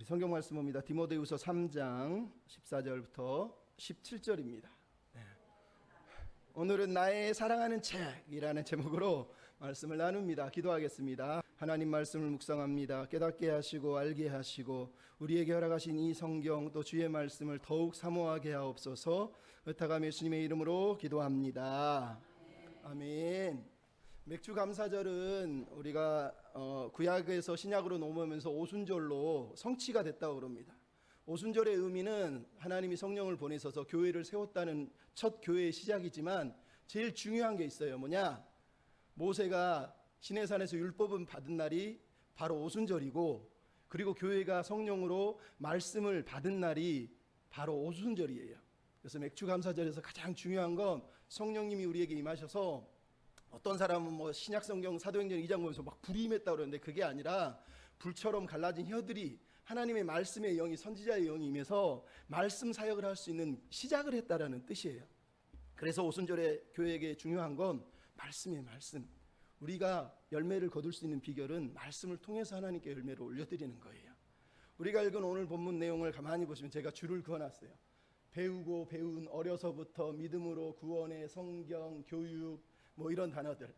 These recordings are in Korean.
성경 말씀 봅니다. 디모데후서 3장 14절부터 17절입니다. 오늘은 나의 사랑하는 책이라는 제목으로 말씀을 나눕니다. 기도하겠습니다. 하나님 말씀을 묵상합니다. 깨닫게 하시고 알게 하시고 우리에게 허락하신 이 성경 또 주의 말씀을 더욱 사모하게 하옵소서. 의탁하며 예수님의 이름으로 기도합니다. 아멘. 맥주 감사절은 우리가 구약에서 신약으로 넘어오면서 오순절로 성취가 됐다고 그럽니다. 오순절의 의미는 하나님이 성령을 보내셔서 교회를 세웠다는 첫 교회의 시작이지만 제일 중요한 게 있어요. 뭐냐? 모세가 시내산에서 율법을 받은 날이 바로 오순절이고, 그리고 교회가 성령으로 말씀을 받은 날이 바로 오순절이에요. 그래서 맥주 감사절에서 가장 중요한 건 성령님이 우리에게 임하셔서, 어떤 사람은 뭐 신약성경 사도행전 2장 보면서 막 불이 임했다고 그러는데 그게 아니라 불처럼 갈라진 혀들이 하나님의 말씀의 영이, 선지자의 영이 임해서 말씀 사역을 할 수 있는 시작을 했다라는 뜻이에요. 그래서 오순절에 교회에게 중요한 건 말씀이에요. 말씀. 우리가 열매를 거둘 수 있는 비결은 말씀을 통해서 하나님께 열매를 올려드리는 거예요. 우리가 읽은 오늘 본문 내용을 가만히 보시면 제가 줄을 그어놨어요. 배우고 배운 어려서부터 믿음으로 구원의 성경, 교육, 뭐 이런 단어들.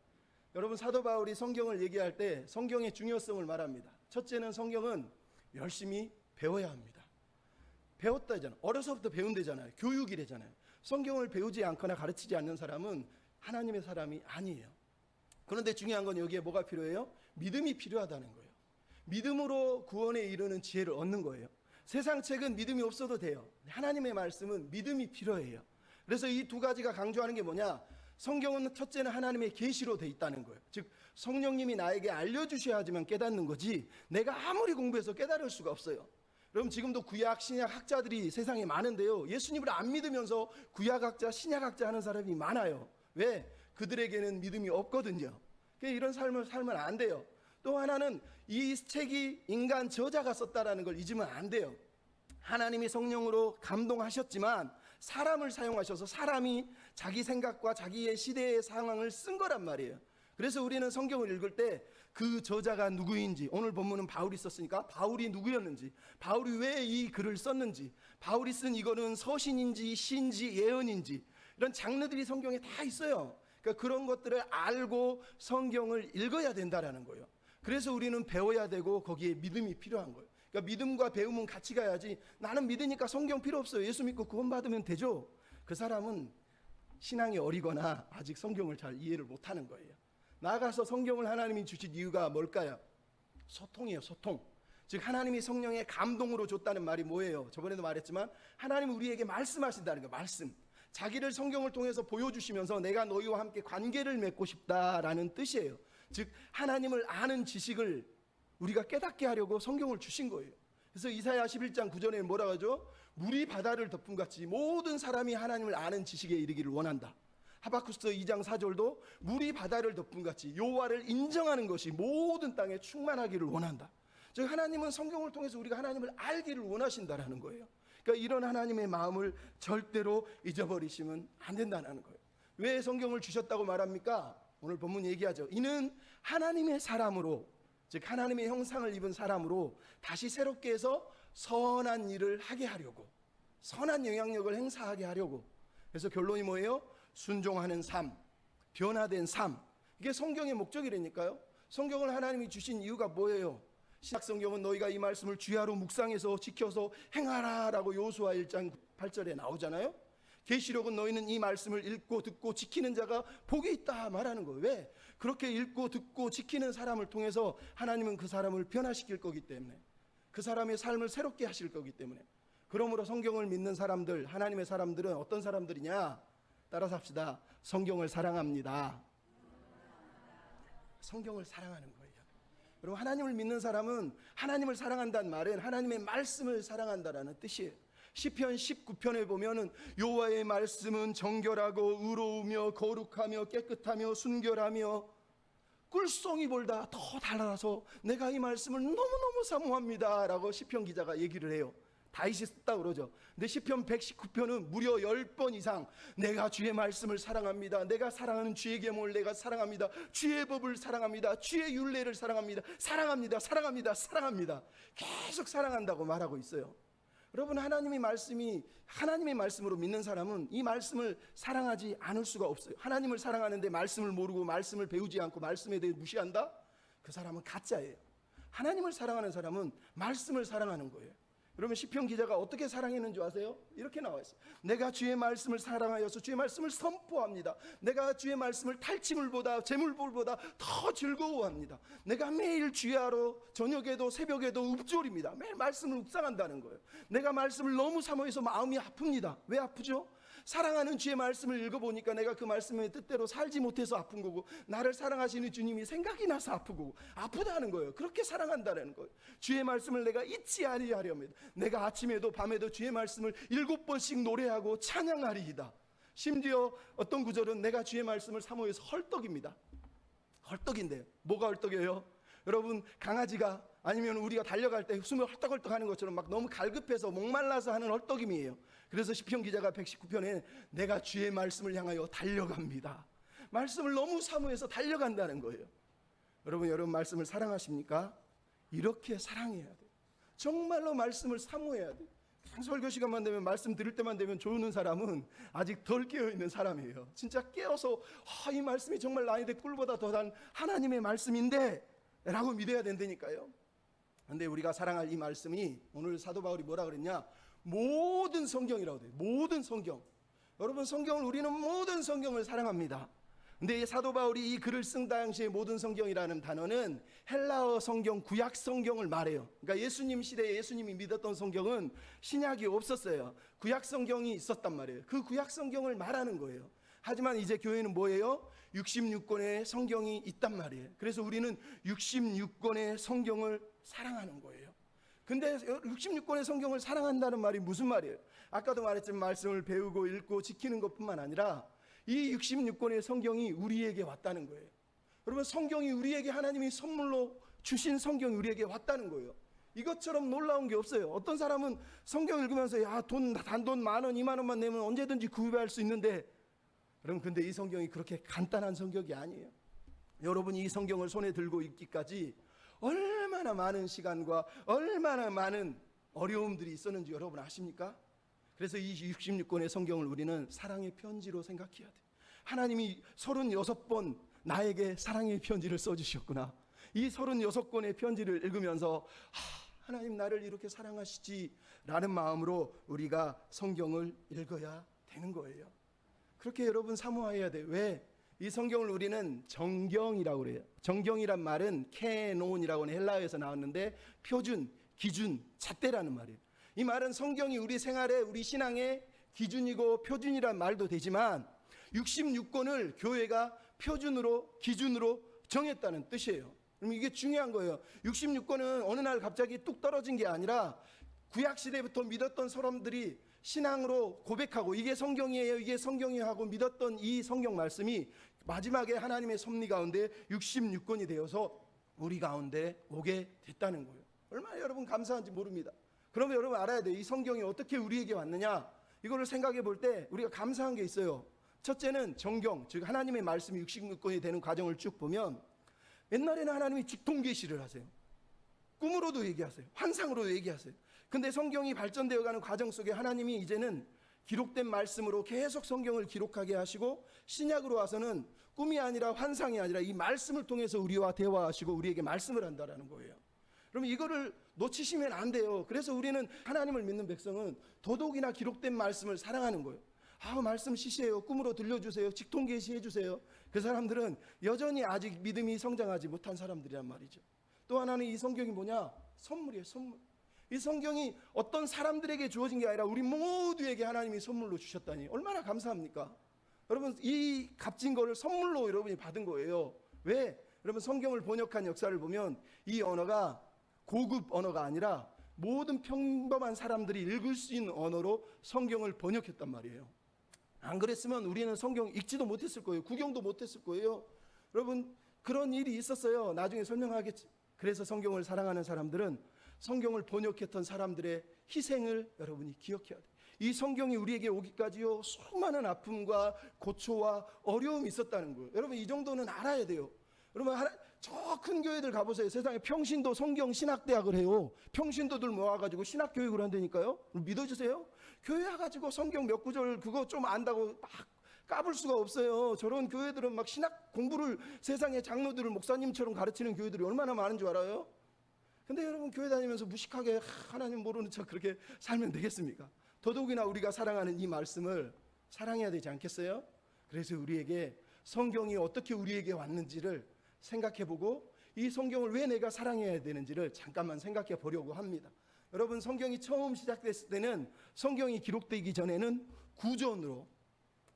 여러분, 사도 바울이 성경을 얘기할 때 성경의 중요성을 말합니다. 첫째는 성경은 열심히 배워야 합니다. 배웠다잖아요. 어려서부터 배운다잖아요. 교육이래잖아요. 성경을 배우지 않거나 가르치지 않는 사람은 하나님의 사람이 아니에요. 그런데 중요한 건 여기에 뭐가 필요해요? 믿음이 필요하다는 거예요. 믿음으로 구원에 이르는 지혜를 얻는 거예요. 세상 책은 믿음이 없어도 돼요. 하나님의 말씀은 믿음이 필요해요. 그래서 이 두 가지가 강조하는 게 뭐냐? 성경은 첫째는 하나님의 계시로 돼 있다는 거예요. 즉 성령님이 나에게 알려주셔야지만 깨닫는 거지 내가 아무리 공부해서 깨달을 수가 없어요. 여러분, 지금도 구약 신약 학자들이 세상에 많은데요, 예수님을 안 믿으면서 구약학자 신약학자 하는 사람이 많아요. 왜? 그들에게는 믿음이 없거든요. 이런 삶을 살면 안 돼요. 또 하나는 이 책이 인간 저자가 썼다라는 걸 잊으면 안 돼요. 하나님이 성령으로 감동하셨지만 사람을 사용하셔서 사람이 자기 생각과 자기의 시대의 상황을 쓴 거란 말이에요. 그래서 우리는 성경을 읽을 때 그 저자가 누구인지, 오늘 본문은 바울이 썼으니까 바울이 누구였는지, 바울이 왜 이 글을 썼는지, 바울이 쓴 이거는 서신인지 시인지 예언인지, 이런 장르들이 성경에 다 있어요. 그러니까 그런 것들을 알고 성경을 읽어야 된다라는 거예요. 그래서 우리는 배워야 되고 거기에 믿음이 필요한 거예요. 그러니까 믿음과 배움은 같이 가야지, 나는 믿으니까 성경 필요 없어요, 예수 믿고 구원받으면 되죠. 그 사람은 신앙이 어리거나 아직 성경을 잘 이해를 못하는 거예요. 나아가서 성경을 하나님이 주신 이유가 뭘까요? 소통이에요. 소통. 즉 하나님이 성령의 감동으로 줬다는 말이 뭐예요? 저번에도 말했지만 하나님은 우리에게 말씀하신다는 거예요. 말씀. 자기를 성경을 통해서 보여주시면서 내가 너희와 함께 관계를 맺고 싶다라는 뜻이에요. 즉 하나님을 아는 지식을 우리가 깨닫게 하려고 성경을 주신 거예요. 그래서 이사야 11장 9절에 뭐라고 하죠? 물이 바다를 덮음같이 모든 사람이 하나님을 아는 지식에 이르기를 원한다. 하박국서 2장 4절도 물이 바다를 덮음같이 여호와를 인정하는 것이 모든 땅에 충만하기를 원한다. 즉 하나님은 성경을 통해서 우리가 하나님을 알기를 원하신다라는 거예요. 그러니까 이런 하나님의 마음을 절대로 잊어버리시면 안 된다는 거예요. 왜 성경을 주셨다고 말합니까? 오늘 본문 얘기하죠. 이는 하나님의 사람으로, 즉 하나님의 형상을 입은 사람으로 다시 새롭게 해서 선한 일을 하게 하려고, 선한 영향력을 행사하게 하려고. 그래서 결론이 뭐예요? 순종하는 삶, 변화된 삶. 이게 성경의 목적이라니까요. 성경을 하나님이 주신 이유가 뭐예요? 신약 성경은 너희가 이 말씀을 주야로 묵상해서 지켜서 행하라 라고 여호수아 1장 8절에 나오잖아요. 계시록은 너희는 이 말씀을 읽고 듣고 지키는 자가 복이 있다 말하는 거예요. 왜? 그렇게 읽고 듣고 지키는 사람을 통해서 하나님은 그 사람을 변화시킬 거기 때문에, 그 사람의 삶을 새롭게 하실 거기 때문에. 그러므로 성경을 믿는 사람들, 하나님의 사람들은 어떤 사람들이냐? 따라서 합시다. 성경을 사랑합니다. 성경을 사랑하는 거예요. 여러분, 하나님을 믿는 사람은 하나님을 사랑한다는 말은 하나님의 말씀을 사랑한다라는 뜻이에요. 시편 19편에 보면은 여호와의 말씀은 정결하고 의로우며 거룩하며 깨끗하며 순결하며 꿀송이 볼다 더 달아서 내가 이 말씀을 너무너무 사모합니다 라고 시편 기자가 얘기를 해요. 다윗이 썼다고 그러죠. 근데 시편 119편은 무려 10번 이상 내가 주의 말씀을 사랑합니다. 내가 사랑하는 주의 계명을 내가 사랑합니다. 주의 법을 사랑합니다. 주의 율례를 사랑합니다. 사랑합니다. 사랑합니다. 사랑합니다. 계속 사랑한다고 말하고 있어요. 여러분, 하나님의 말씀으로 믿는 사람은 이 말씀을 사랑하지 않을 수가 없어요. 하나님을 사랑하는데 말씀을 모르고 말씀을 배우지 않고 말씀에 대해 무시한다? 그 사람은 가짜예요. 하나님을 사랑하는 사람은 말씀을 사랑하는 거예요. 그러면 시편 기자가 어떻게 사랑했는지 아세요? 이렇게 나와 있어요. 내가 주의 말씀을 사랑하여서 주의 말씀을 선포합니다. 내가 주의 말씀을 탈취물보다 재물보다 더 즐거워합니다. 내가 매일 주야로 저녁에도 새벽에도 읊조립니다. 매일 말씀을 묵상한다는 거예요. 내가 말씀을 너무 사모해서 마음이 아픕니다. 왜 아프죠? 사랑하는 주의 말씀을 읽어보니까 내가 그 말씀의 뜻대로 살지 못해서 아픈 거고, 나를 사랑하시는 주님이 생각이 나서 아픈 거고, 아프다는 거예요. 그렇게 사랑한다는 거예요. 주의 말씀을 내가 잊지 아니하렵니다. 내가 아침에도 밤에도 주의 말씀을 7번씩 노래하고 찬양하리이다. 심지어 어떤 구절은 내가 주의 말씀을 사모해서 헐떡입니다. 헐떡인데 뭐가 헐떡이에요? 여러분, 강아지가 아니면 우리가 달려갈 때 숨을 헐떡헐떡 하는 것처럼 막 너무 갈급해서 목말라서 하는 헐떡임이에요. 그래서 시편 기자가 119편에 내가 주의 말씀을 향하여 달려갑니다. 말씀을 너무 사모해서 달려간다는 거예요. 여러분 말씀을 사랑하십니까? 이렇게 사랑해야 돼요. 정말로 말씀을 사모해야 돼요. 설교 시간만 되면, 말씀 들을 때만 되면 좋은 사람은 아직 덜 깨어있는 사람이에요. 진짜 깨어서 이 말씀이 정말 나에게 꿀보다 더한 하나님의 말씀인데 라고 믿어야 된다니까요. 근데 우리가 사랑할 이 말씀이, 오늘 사도 바울이 뭐라 그랬냐? 모든 성경이라고 돼요. 모든 성경. 여러분, 성경을, 우리는 모든 성경을 사랑합니다. 근데 사도 바울이 이 글을 쓴 당시에 모든 성경이라는 단어는 헬라어 성경, 구약 성경을 말해요. 그러니까 예수님 시대에 예수님이 믿었던 성경은 신약이 없었어요. 구약 성경이 있었단 말이에요. 그 구약 성경을 말하는 거예요. 하지만 이제 교회는 뭐예요? 66권의 성경이 있단 말이에요. 그래서 우리는 66권의 성경을 사랑하는 거예요. 근데 66권의 성경을 사랑한다는 말이 무슨 말이에요? 아까도 말했지만 말씀을 배우고 읽고 지키는 것뿐만 아니라 이 66권의 성경이 우리에게 왔다는 거예요. 여러분, 성경이 우리에게 하나님이 선물로 주신 성경이 우리에게 왔다는 거예요. 이것처럼 놀라운 게 없어요. 어떤 사람은 성경 읽으면서 단돈 10,000원, 20,000원만 내면 언제든지 구입할 수 있는데, 여러분, 근데 이 성경이 그렇게 간단한 성경이 아니에요. 여러분이 이 성경을 손에 들고 읽기까지 얼마나 많은 시간과 얼마나 많은 어려움들이 있었는지 여러분 아십니까? 그래서 이 66권의 성경을 우리는 사랑의 편지로 생각해야 돼요. 하나님이 36번 나에게 사랑의 편지를 써주셨구나. 이 36권의 편지를 읽으면서 하나님 나를 이렇게 사랑하시지 라는 마음으로 우리가 성경을 읽어야 되는 거예요. 그렇게 여러분 사모해야 돼요. 왜? 이 성경을 우리는 정경이라고 그래요. 정경이란 말은 캐논이라고 하는 헬라어에서 나왔는데 표준, 기준, 잣대라는 말이에요. 이 말은 성경이 우리 생활에, 우리 신앙의 기준이고 표준이란 말도 되지만 66권을 교회가 표준으로, 기준으로 정했다는 뜻이에요. 그럼 이게 중요한 거예요. 66권은 어느 날 갑자기 뚝 떨어진 게 아니라 구약시대부터 믿었던 사람들이 신앙으로 고백하고 이게 성경이에요, 이게 성경이에요 하고 믿었던 이 성경 말씀이 마지막에 하나님의 섭리 가운데 66권이 되어서 우리 가운데 오게 됐다는 거예요. 얼마나 여러분 감사한지 모릅니다. 그러면 여러분 알아야 돼요. 이 성경이 어떻게 우리에게 왔느냐, 이거를 생각해 볼 때 우리가 감사한 게 있어요. 첫째는 정경, 즉 하나님의 말씀이 66권이 되는 과정을 쭉 보면 옛날에는 하나님이 직통계시를 하세요. 꿈으로도 얘기하세요. 환상으로도 얘기하세요. 근데 성경이 발전되어가는 과정 속에 하나님이 이제는 기록된 말씀으로 계속 성경을 기록하게 하시고, 신약으로 와서는 꿈이 아니라 환상이 아니라 이 말씀을 통해서 우리와 대화하시고 우리에게 말씀을 한다는 거예요. 그러면 이거를 놓치시면 안 돼요. 그래서 우리는, 하나님을 믿는 백성은 더더욱이나 기록된 말씀을 사랑하는 거예요. 말씀 시시해요. 꿈으로 들려주세요. 직통계시해 주세요. 그 사람들은 여전히 아직 믿음이 성장하지 못한 사람들이란 말이죠. 또 하나는 이 성경이 뭐냐? 선물이에요. 선물. 이 성경이 어떤 사람들에게 주어진 게 아니라 우리 모두에게 하나님이 선물로 주셨다니 얼마나 감사합니까? 여러분, 이 값진 거를 선물로 여러분이 받은 거예요. 왜? 여러분, 성경을 번역한 역사를 보면 이 언어가 고급 언어가 아니라 모든 평범한 사람들이 읽을 수 있는 언어로 성경을 번역했단 말이에요. 안 그랬으면 우리는 성경 읽지도 못했을 거예요. 구경도 못했을 거예요. 여러분, 그런 일이 있었어요. 나중에 설명하겠지. 그래서 성경을 사랑하는 사람들은 성경을 번역했던 사람들의 희생을 여러분이 기억해야 돼요. 이 성경이 우리에게 오기까지요 수많은 아픔과 고초와 어려움이 있었다는 거예요. 여러분 이 정도는 알아야 돼요. 여러분 저 큰 교회들 가보세요. 세상에 평신도 성경 신학대학을 해요. 평신도들 모아가지고 신학교육을 한다니까요. 믿어주세요? 교회 와가지고 성경 몇 구절 그거 좀 안다고 막 까불 수가 없어요. 저런 교회들은 막 신학 공부를 세상의 장로들을 목사님처럼 가르치는 교회들이 얼마나 많은 줄 알아요? 근데 여러분 교회 다니면서 무식하게 하나님 모르는 척 그렇게 살면 되겠습니까? 더더욱이나 우리가 사랑하는 이 말씀을 사랑해야 되지 않겠어요? 그래서 우리에게 성경이 어떻게 우리에게 왔는지를 생각해보고 이 성경을 왜 내가 사랑해야 되는지를 잠깐만 생각해 보려고 합니다. 여러분 성경이 처음 시작됐을 때는 성경이 기록되기 전에는 구전으로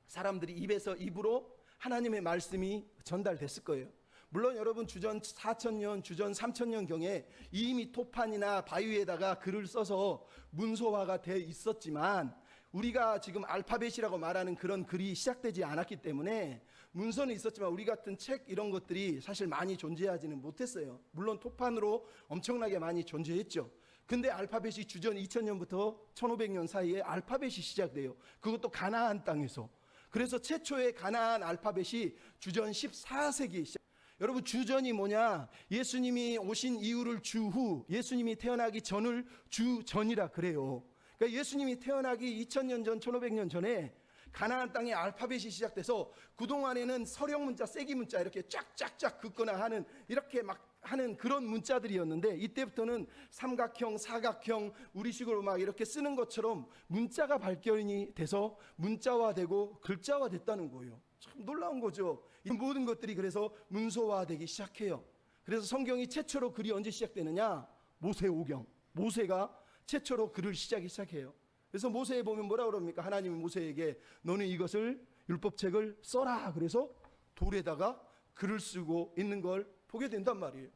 사람들이 입에서 입으로 하나님의 말씀이 전달됐을 거예요. 물론 여러분 주전 4,000년, 주전 3,000년경에 이미 토판이나 바위에다가 글을 써서 문서화가 되어 있었지만 우리가 지금 알파벳이라고 말하는 그런 글이 시작되지 않았기 때문에 문서는 있었지만 우리 같은 책 이런 것들이 사실 많이 존재하지는 못했어요. 물론 토판으로 엄청나게 많이 존재했죠. 근데 알파벳이 주전 2000년부터 1500년 사이에 알파벳이 시작돼요. 그것도 가나안 땅에서. 그래서 최초의 가나안 알파벳이 주전 14세기에 시작. 여러분 주전이 뭐냐? 예수님이 오신 이후를 주후, 예수님이 태어나기 전을 주전이라 그래요. 그러니까 예수님이 태어나기 2000년 전, 1500년 전에 가나안 땅에 알파벳이 시작돼서 그동안에는 서령 문자, 세기 문자 이렇게 쫙쫙쫙 긋거나 하는 이렇게 막 하는 그런 문자들이었는데 이때부터는 삼각형, 사각형, 우리식으로 막 이렇게 쓰는 것처럼 문자가 발견이 돼서 문자화되고 글자화됐다는 거예요. 참 놀라운 거죠. 이 모든 것들이 그래서 문서화되기 시작해요. 그래서 성경이 최초로 글이 언제 시작되느냐? 모세오경. 모세가 최초로 글을 시작해요. 그래서 모세에 보면 뭐라 그럽니까? 하나님이 모세에게 너는 이것을 율법책을 써라. 그래서 돌에다가 글을 쓰고 있는 걸 보게 된단 말이에요.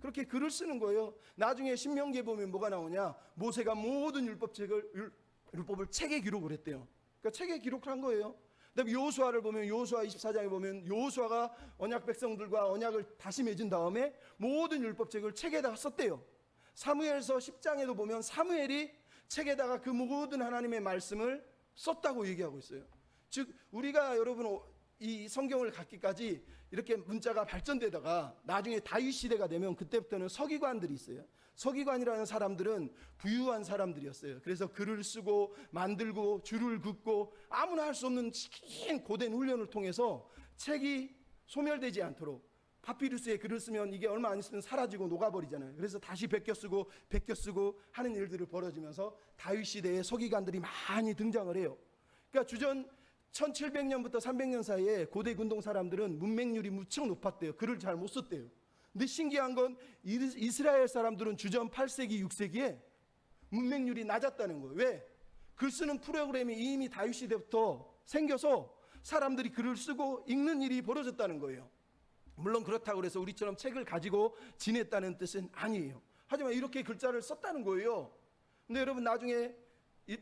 그렇게 글을 쓰는 거예요. 나중에 신명기에 보면 뭐가 나오냐? 모세가 모든 율법을 책에 기록을 했대요. 그러니까 책에 기록을 한 거예요. 그다음에 여호수아를 보면 여호수아 24장에 보면 여호수아가 언약 백성들과 언약을 다시 맺은 다음에 모든 율법책을 책에다가 썼대요. 사무엘서 10장에도 보면 사무엘이 책에다가 그 모든 하나님의 말씀을 썼다고 얘기하고 있어요. 즉 우리가 여러분 이 성경을 갖기까지 이렇게 문자가 발전되다가 나중에 다윗 시대가 되면 그때부터는 서기관들이 있어요. 서기관이라는 사람들은 부유한 사람들이었어요. 그래서 글을 쓰고 만들고 줄을 긋고 아무나 할 수 없는 긴 고된 훈련을 통해서 책이 소멸되지 않도록 파피루스에 글을 쓰면 이게 얼마 안 있으면 사라지고 녹아버리잖아요. 그래서 다시 베껴 쓰고 하는 일들을 벌어지면서 다윗 시대에 서기관들이 많이 등장을 해요. 그러니까 주전 1700년부터 300년 사이에 고대 근동 사람들은 문맹률이 무척 높았대요. 글을 잘 못 썼대요. 근데 신기한 건 이스라엘 사람들은 주전 8세기, 6세기에 문맹률이 낮았다는 거예요. 왜? 글 쓰는 프로그램이 이미 다윗 시대부터 생겨서 사람들이 글을 쓰고 읽는 일이 벌어졌다는 거예요. 물론 그렇다고 해서 우리처럼 책을 가지고 지냈다는 뜻은 아니에요. 하지만 이렇게 글자를 썼다는 거예요. 근데 여러분 나중에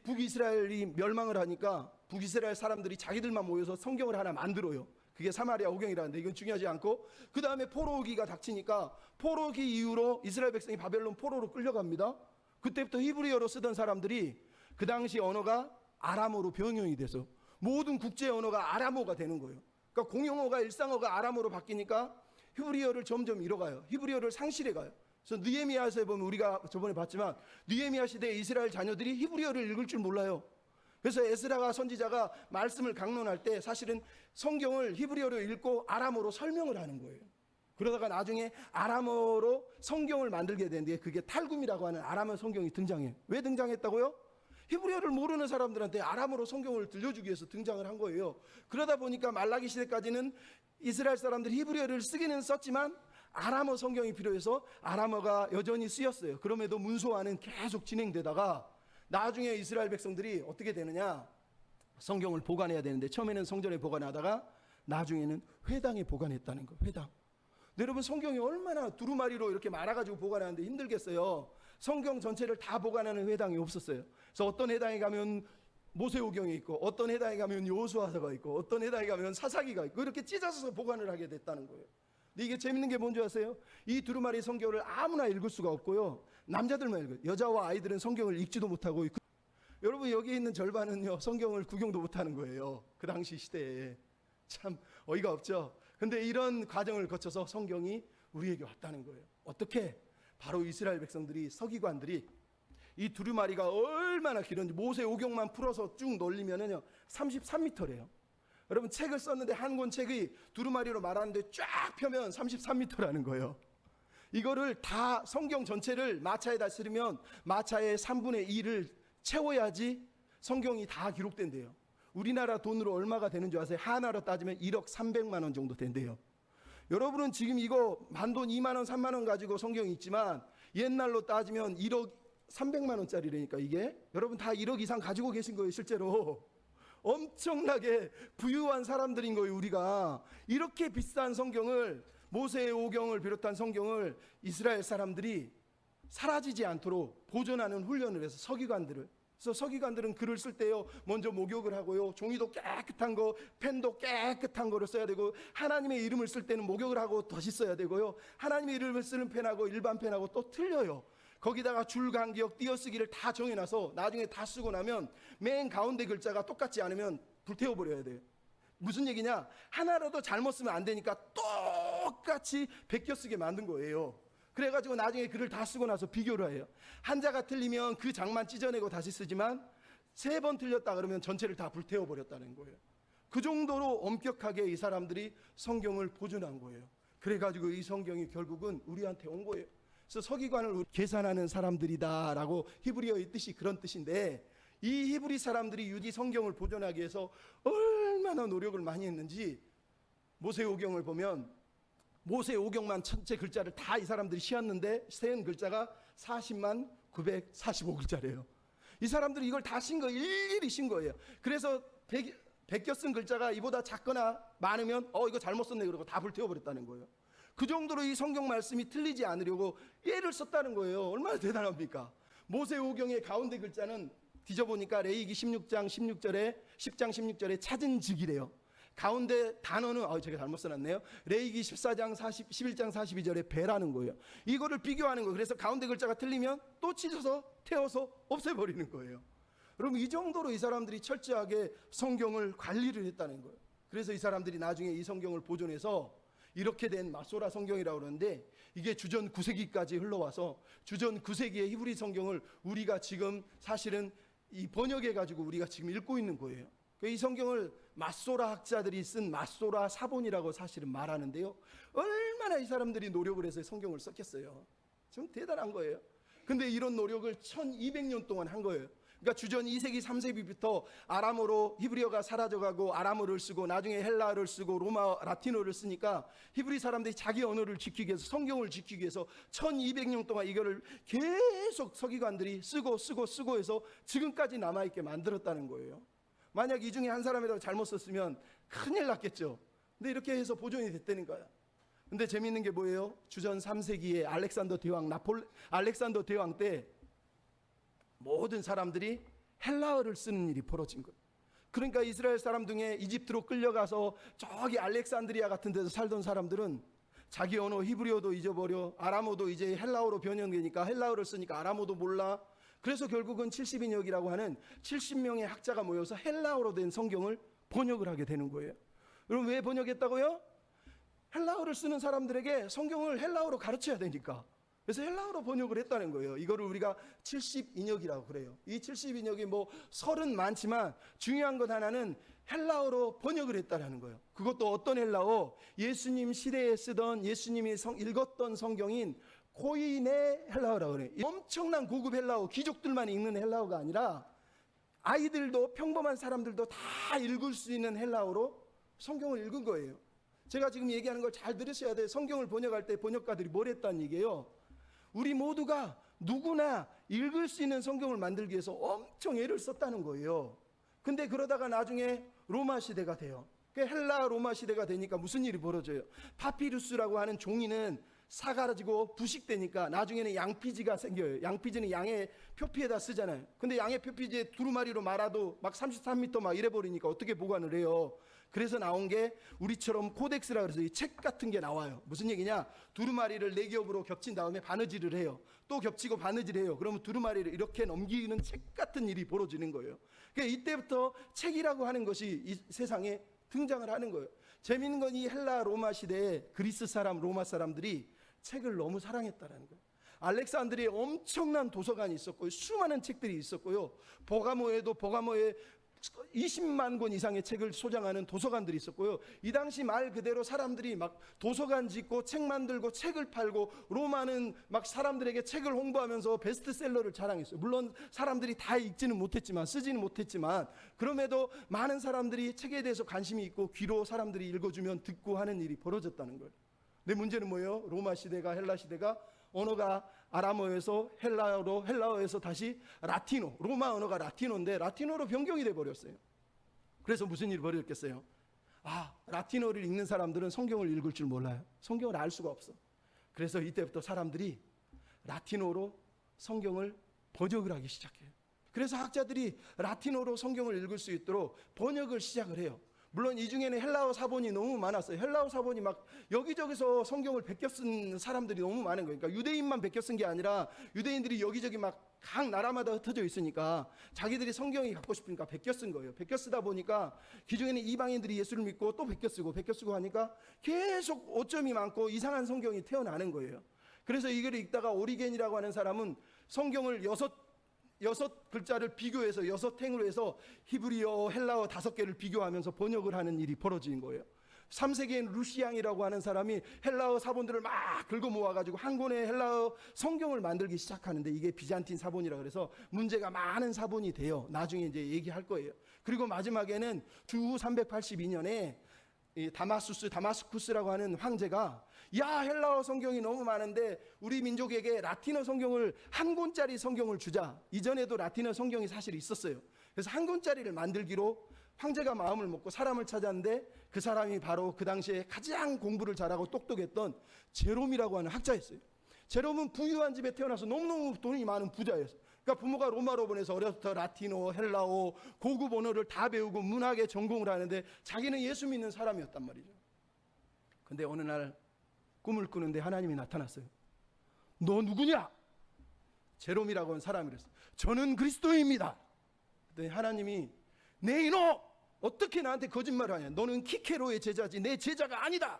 북이스라엘이 멸망을 하니까 북이스라엘 사람들이 자기들만 모여서 성경을 하나 만들어요. 그게 사마리아 오경이라는데 이건 중요하지 않고 그 다음에 포로기가 닥치니까 포로기 이후로 이스라엘 백성이 바벨론 포로로 끌려갑니다. 그때부터 히브리어로 쓰던 사람들이 그 당시 언어가 아람어로 변형이 돼서 모든 국제 언어가 아람어가 되는 거예요. 그러니까 공용어가 일상어가 아람어로 바뀌니까 히브리어를 점점 잃어가요. 히브리어를 상실해가요. 그래서 느헤미야서에 보면 우리가 저번에 봤지만 느헤미야 시대에 이스라엘 자녀들이 히브리어를 읽을 줄 몰라요. 그래서 에스라가 선지자가 말씀을 강론할 때 사실은 성경을 히브리어로 읽고 아람어로 설명을 하는 거예요. 그러다가 나중에 아람어로 성경을 만들게 되는데 그게 탈굼이라고 하는 아람어 성경이 등장해요. 왜 등장했다고요? 히브리어를 모르는 사람들한테 아람어로 성경을 들려주기 위해서 등장을 한 거예요. 그러다 보니까 말라기 시대까지는 이스라엘 사람들이 히브리어를 쓰기는 썼지만 아람어 성경이 필요해서 아람어가 여전히 쓰였어요. 그럼에도 문서화는 계속 진행되다가 나중에 이스라엘 백성들이 어떻게 되느냐? 성경을 보관해야 되는데 처음에는 성전에 보관하다가 나중에는 회당에 보관했다는 거예요. 회당. 여러분 성경이 얼마나 두루마리로 이렇게 말아가지고 보관하는데 힘들겠어요. 성경 전체를 다 보관하는 회당이 없었어요. 그래서 어떤 회당에 가면 모세오경이 있고 어떤 회당에 가면 여호수아서가 있고 어떤 회당에 가면 사사기가 있고 이렇게 찢어서 보관을 하게 됐다는 거예요. 근데 이게 재밌는 게 뭔지 아세요? 이 두루마리 성경을 아무나 읽을 수가 없고요. 남자들만 읽어요. 여자와 아이들은 성경을 읽지도 못하고 있고, 여러분 여기 있는 절반은요 성경을 구경도 못하는 거예요. 그 당시 시대에. 참 어이가 없죠. 근데 이런 과정을 거쳐서 성경이 우리에게 왔다는 거예요. 어떻게? 바로 이스라엘 백성들이, 서기관들이 이 두루마리가 얼마나 길었는지 모세오경만 풀어서 쭉 놀리면은요 33m래요. 여러분 책을 썼는데 한 권 책이 두루마리로 말하는데 쫙 펴면 33m라는 거예요. 이거를 다 성경 전체를 마차에다 실으면 마차의 3분의 2를 채워야지 성경이 다 기록된대요. 우리나라 돈으로 얼마가 되는 줄 아세요? 하나로 따지면 1억 300만 원 정도 된대요. 여러분은 지금 이거 만돈 2만 원 3만 원 가지고 성경이 있지만 옛날로 따지면 1억 300만 원짜리라니까. 이게 여러분 다 1억 이상 가지고 계신 거예요. 실제로 엄청나게 부유한 사람들인 거예요. 우리가 이렇게 비싼 성경을, 모세의 오경을 비롯한 성경을 이스라엘 사람들이 사라지지 않도록 보존하는 훈련을 해서 서기관들을, 그래서 서기관들은 글을 쓸 때요 먼저 목욕을 하고요, 종이도 깨끗한 거, 펜도 깨끗한 거를 써야 되고, 하나님의 이름을 쓸 때는 목욕을 하고 다시 써야 되고요, 하나님의 이름을 쓰는 펜하고 일반 펜하고 또 틀려요. 거기다가 줄 간격, 띄어쓰기를 다 정해놔서 나중에 다 쓰고 나면 맨 가운데 글자가 똑같지 않으면 불태워버려야 돼요. 무슨 얘기냐? 하나라도 잘못 쓰면 안 되니까 똑같이 베껴 쓰게 만든 거예요. 그래가지고 나중에 글을 다 쓰고 나서 비교를 해요. 한자가 틀리면 그 장만 찢어내고 다시 쓰지만 3번 틀렸다 그러면 전체를 다 불태워버렸다는 거예요. 그 정도로 엄격하게 이 사람들이 성경을 보존한 거예요. 그래가지고 이 성경이 결국은 우리한테 온 거예요. 그래서 서기관을 계산하는 사람들이다라고 히브리어의 뜻이 그런 뜻인데, 이 히브리 사람들이 유디 성경을 보존하기 위해서 얼마나 노력을 많이 했는지 모세오경을 보면 모세오경만 전체 글자를 다 이 사람들이 씌웠는데 세은 글자가 40만 945글자래요. 이 사람들이 이걸 다 신 거, 일일이 신 거예요. 그래서 베껴 쓴 글자가 이보다 작거나 많으면 이거 잘못 썼네 그러고 다 불태워버렸다는 거예요. 그 정도로 이 성경 말씀이 틀리지 않으려고 예를 썼다는 거예요. 얼마나 대단합니까? 모세오경의 가운데 글자는 뒤져보니까 레위기 16장 16절에 10장 16절에 찾은 즉이래요. 가운데 단어는 제가 잘못 써놨네요. 레위기 14장 11장 42절에 배라는 거예요. 이거를 비교하는 거예요. 그래서 가운데 글자가 틀리면 또 찢어서 태워서 없애버리는 거예요. 여러분 이 정도로 이 사람들이 철저하게 성경을 관리를 했다는 거예요. 그래서 이 사람들이 나중에 이 성경을 보존해서 이렇게 된 마소라 성경이라고 그러는데, 이게 주전 9세기까지 흘러와서 주전 9세기의 히브리 성경을 우리가 지금 사실은 이 번역해가지고 우리가 지금 읽고 있는 거예요. 이 성경을 마소라 학자들이 쓴 마소라 사본이라고 사실은 말하는데요, 얼마나 이 사람들이 노력을 해서 성경을 썼겠어요. 좀 대단한 거예요. 근데 이런 노력을 1200년 동안 한 거예요. 그러니까 주전 2세기 3세기부터 아람어로 히브리어가 사라져가고 아람어를 쓰고 나중에 헬라어를 쓰고 로마 라틴어를 쓰니까 히브리 사람들이 자기 언어를 지키기 위해서, 성경을 지키기 위해서 1200년 동안 이거를 계속 서기관들이 쓰고 해서 지금까지 남아있게 만들었다는 거예요. 만약 이 중에 한 사람이라도 잘못 썼으면 큰일 났겠죠. 근데 이렇게 해서 보존이 됐다는 거야. 근데 재미있는 게 뭐예요? 주전 3세기에 알렉산더 대왕 때 모든 사람들이 헬라어를 쓰는 일이 벌어진 거예요. 그러니까 이스라엘 사람 중에 이집트로 끌려가서 저기 알렉산드리아 같은 데서 살던 사람들은 자기 언어 히브리어도 잊어버려, 아람어도 이제 헬라어로 변형되니까 헬라어를 쓰니까 아람어도 몰라. 그래서 결국은 70인역이라고 하는 70명의 학자가 모여서 헬라어로 된 성경을 번역을 하게 되는 거예요. 여러분 왜 번역했다고요? 헬라어를 쓰는 사람들에게 성경을 헬라어로 가르쳐야 되니까. 그래서 헬라어로 번역을 했다는 거예요. 이거를 우리가 70인역이라고 그래요. 이 70인역이 뭐 30 많지만 중요한 것 하나는 헬라어로 번역을 했다는 거예요. 그것도 어떤 헬라어? 예수님 시대에 쓰던, 예수님이 읽었던 성경인 고인의 헬라어라고 그래요. 엄청난 고급 헬라어, 귀족들만 읽는 헬라어가 아니라 아이들도, 평범한 사람들도 다 읽을 수 있는 헬라어로 성경을 읽은 거예요. 제가 지금 얘기하는 걸 잘 들으셔야 돼요. 성경을 번역할 때 번역가들이 뭘 했다는 얘기예요? 우리 모두가 누구나 읽을 수 있는 성경을 만들기 위해서 엄청 애를 썼다는 거예요. 근데 그러다가 나중에 로마 시대가 돼요. 헬라 로마 시대가 되니까 무슨 일이 벌어져요? 파피루스라고 하는 종이는 사가지고 부식되니까 나중에는 양피지가 생겨요. 양피지는 양의 표피에다 쓰잖아요. 근데 양의 표피지에 두루마리로 말아도 막 33m 막 이래 버리니까 어떻게 보관을 해요? 그래서 나온 게 우리처럼 코덱스라 그래서 이 책 같은 게 나와요. 무슨 얘기냐? 두루마리를 4겹으로 겹친 다음에 바느질을 해요. 또 겹치고 바느질을 해요. 그러면 두루마리를 이렇게 넘기는 책 같은 일이 벌어지는 거예요. 그러니까 이때부터 책이라고 하는 것이 이 세상에 등장을 하는 거예요. 재미있는 건 이 헬라 로마 시대에 그리스 사람, 로마 사람들이 책을 너무 사랑했다는 거예요. 알렉산드리아에 엄청난 도서관이 있었고요. 수많은 책들이 있었고요. 버가모에 20만 권 이상의 책을 소장하는 도서관들이 있었고요. 이 당시 말 그대로 사람들이 막 도서관 짓고 책 만들고 책을 팔고, 로마는 막 사람들에게 책을 홍보하면서 베스트셀러를 자랑했어요. 물론 사람들이 다 읽지는 못했지만, 쓰지는 못했지만, 그럼에도 많은 사람들이 책에 대해서 관심이 있고 귀로 사람들이 읽어주면 듣고 하는 일이 벌어졌다는 거예요. 근데 문제는 뭐예요? 로마 시대가, 헬라 시대가 언어가 아람어에서 헬라어로, 헬라어에서 다시 라틴어, 로마 언어가 라틴어인데 라틴어로 변경이 돼 버렸어요. 그래서 무슨 일이 벌어졌겠어요? 라틴어를 읽는 사람들은 성경을 읽을 줄 몰라요. 성경을 알 수가 없어. 그래서 이때부터 사람들이 라틴어로 성경을 번역을 하기 시작해요. 그래서 학자들이 라틴어로 성경을 읽을 수 있도록 번역을 시작을 해요. 물론 이 중에는 헬라어 사본이 너무 많았어요. 헬라어 사본이 막 여기저기서 성경을 베껴 쓴 사람들이 너무 많은 거예요. 그러니까 유대인만 베껴 쓴 게 아니라 유대인들이 여기저기 막 각 나라마다 흩어져 있으니까 자기들이 성경이 갖고 싶으니까 베껴 쓴 거예요. 베껴 쓰다 보니까 기존에는 이방인들이 예수를 믿고 또 베껴 쓰고 하니까 계속 오점이 많고 이상한 성경이 태어나는 거예요. 그래서 이 글을 읽다가 오리겐이라고 하는 사람은 성경을 여섯 글자를 비교해서 6행으로 해서 히브리어, 헬라어 5개를 비교하면서 번역을 하는 일이 벌어진 거예요. 3세기엔 루시앙이라고 하는 사람이 헬라어 사본들을 막 긁어 모아가지고 한 권의 헬라어 성경을 만들기 시작하는데, 이게 비잔틴 사본이라 그래서 문제가 많은 사본이 돼요. 나중에 이제 얘기할 거예요. 그리고 마지막에는 주후 382년에 다마스쿠스라고 하는 황제가, 헬라어 성경이 너무 많은데 우리 민족에게 라틴어 성경을, 한 권짜리 성경을 주자. 이전에도 라틴어 성경이 사실 있었어요. 그래서 한 권짜리를 만들기로 황제가 마음을 먹고 사람을 찾았는데, 그 사람이 바로 그 당시에 가장 공부를 잘하고 똑똑했던 제롬이라고 하는 학자였어요. 제롬은 부유한 집에 태어나서 너무너무 돈이 많은 부자였어요. 그러니까 부모가 로마로 보내서 어려서부터 라틴어, 헬라어, 고급 언어를 다 배우고 문학에 전공을 하는데 자기는 예수 믿는 사람이었단 말이죠. 근데 어느 날 꿈을 꾸는데 하나님이 나타났어요. 너 누구냐? 제롬이라고 하는 사람이 그랬어요. 저는 그리스도입니다. 그랬더니 하나님이, 내 이놈! 어떻게 나한테 거짓말을 하냐? 너는 키케로의 제자지 내 제자가 아니다.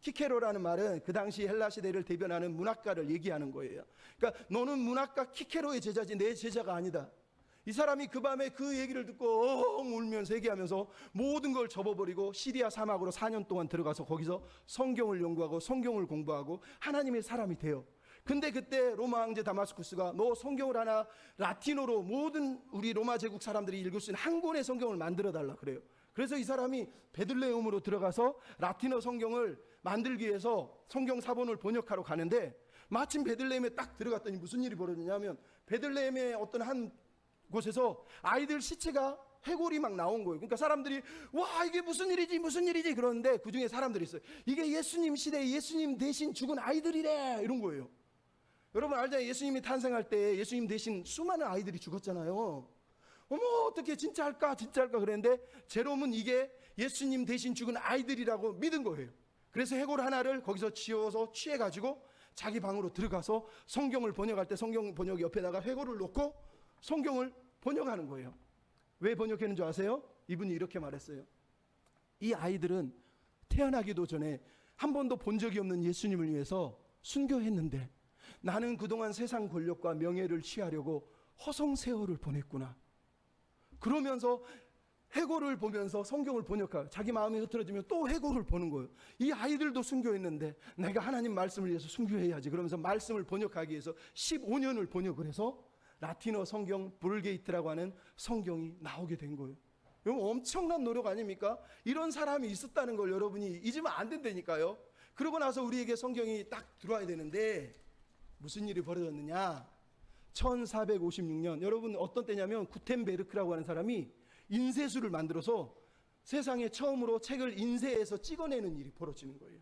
키케로라는 말은 그 당시 헬라 시대를 대변하는 문학가를 얘기하는 거예요. 그러니까 너는 문학가 키케로의 제자지 내 제자가 아니다. 이 사람이 그 밤에 그 얘기를 듣고 울면서 얘기하면서 모든 걸 접어버리고 시리아 사막으로 4년 동안 들어가서 거기서 성경을 연구하고 성경을 공부하고 하나님의 사람이 돼요. 근데 그때 로마 황제 다마스쿠스가, 너 성경을 하나 라틴어로 모든 우리 로마 제국 사람들이 읽을 수 있는 한 권의 성경을 만들어 달라 그래요. 그래서 이 사람이 베들레헴으로 들어가서 라틴어 성경을 만들기 위해서 성경 사본을 번역하러 가는데, 마침 베들레헴에 딱 들어갔더니 무슨 일이 벌어지냐면, 베들레헴의 어떤 한 곳에서 아이들 시체가 해골이 막 나온 거예요. 그러니까 사람들이, 와, 이게 무슨 일이지 그러는데, 그 중에 사람들이 있어요. 이게 예수님 시대에 예수님 대신 죽은 아이들이래, 이런 거예요. 여러분 알잖아요. 예수님이 탄생할 때 예수님 대신 수많은 아이들이 죽었잖아요. 어머, 어떻게 진짜 할까 그랬는데, 제롬은 이게 예수님 대신 죽은 아이들이라고 믿은 거예요. 그래서 해골 하나를 거기서 지어서 취해가지고 자기 방으로 들어가서 성경을 번역할 때 성경 번역 옆에다가 해골을 놓고 성경을 번역하는 거예요. 왜 번역했는 줄 아세요? 이분이 이렇게 말했어요. 이 아이들은 태어나기도 전에 한 번도 본 적이 없는 예수님을 위해서 순교했는데, 나는 그동안 세상 권력과 명예를 취하려고 허송세월을 보냈구나. 그러면서 해골을 보면서 성경을 번역하고, 자기 마음이 흐트러지면 또 해골을 보는 거예요. 이 아이들도 순교했는데 내가 하나님 말씀을 위해서 순교해야지. 그러면서 말씀을 번역하기 위해서 15년을 번역을 해서 라틴어 성경 불게이트라고 하는 성경이 나오게 된 거예요. 여러분 엄청난 노력 아닙니까? 이런 사람이 있었다는 걸 여러분이 잊으면 안 된다니까요. 그러고 나서 우리에게 성경이 딱 들어와야 되는데, 무슨 일이 벌어졌느냐? 1456년, 여러분 어떤 때냐면 구텐베르크라고 하는 사람이 인쇄술을 만들어서 세상에 처음으로 책을 인쇄해서 찍어내는 일이 벌어지는 거예요.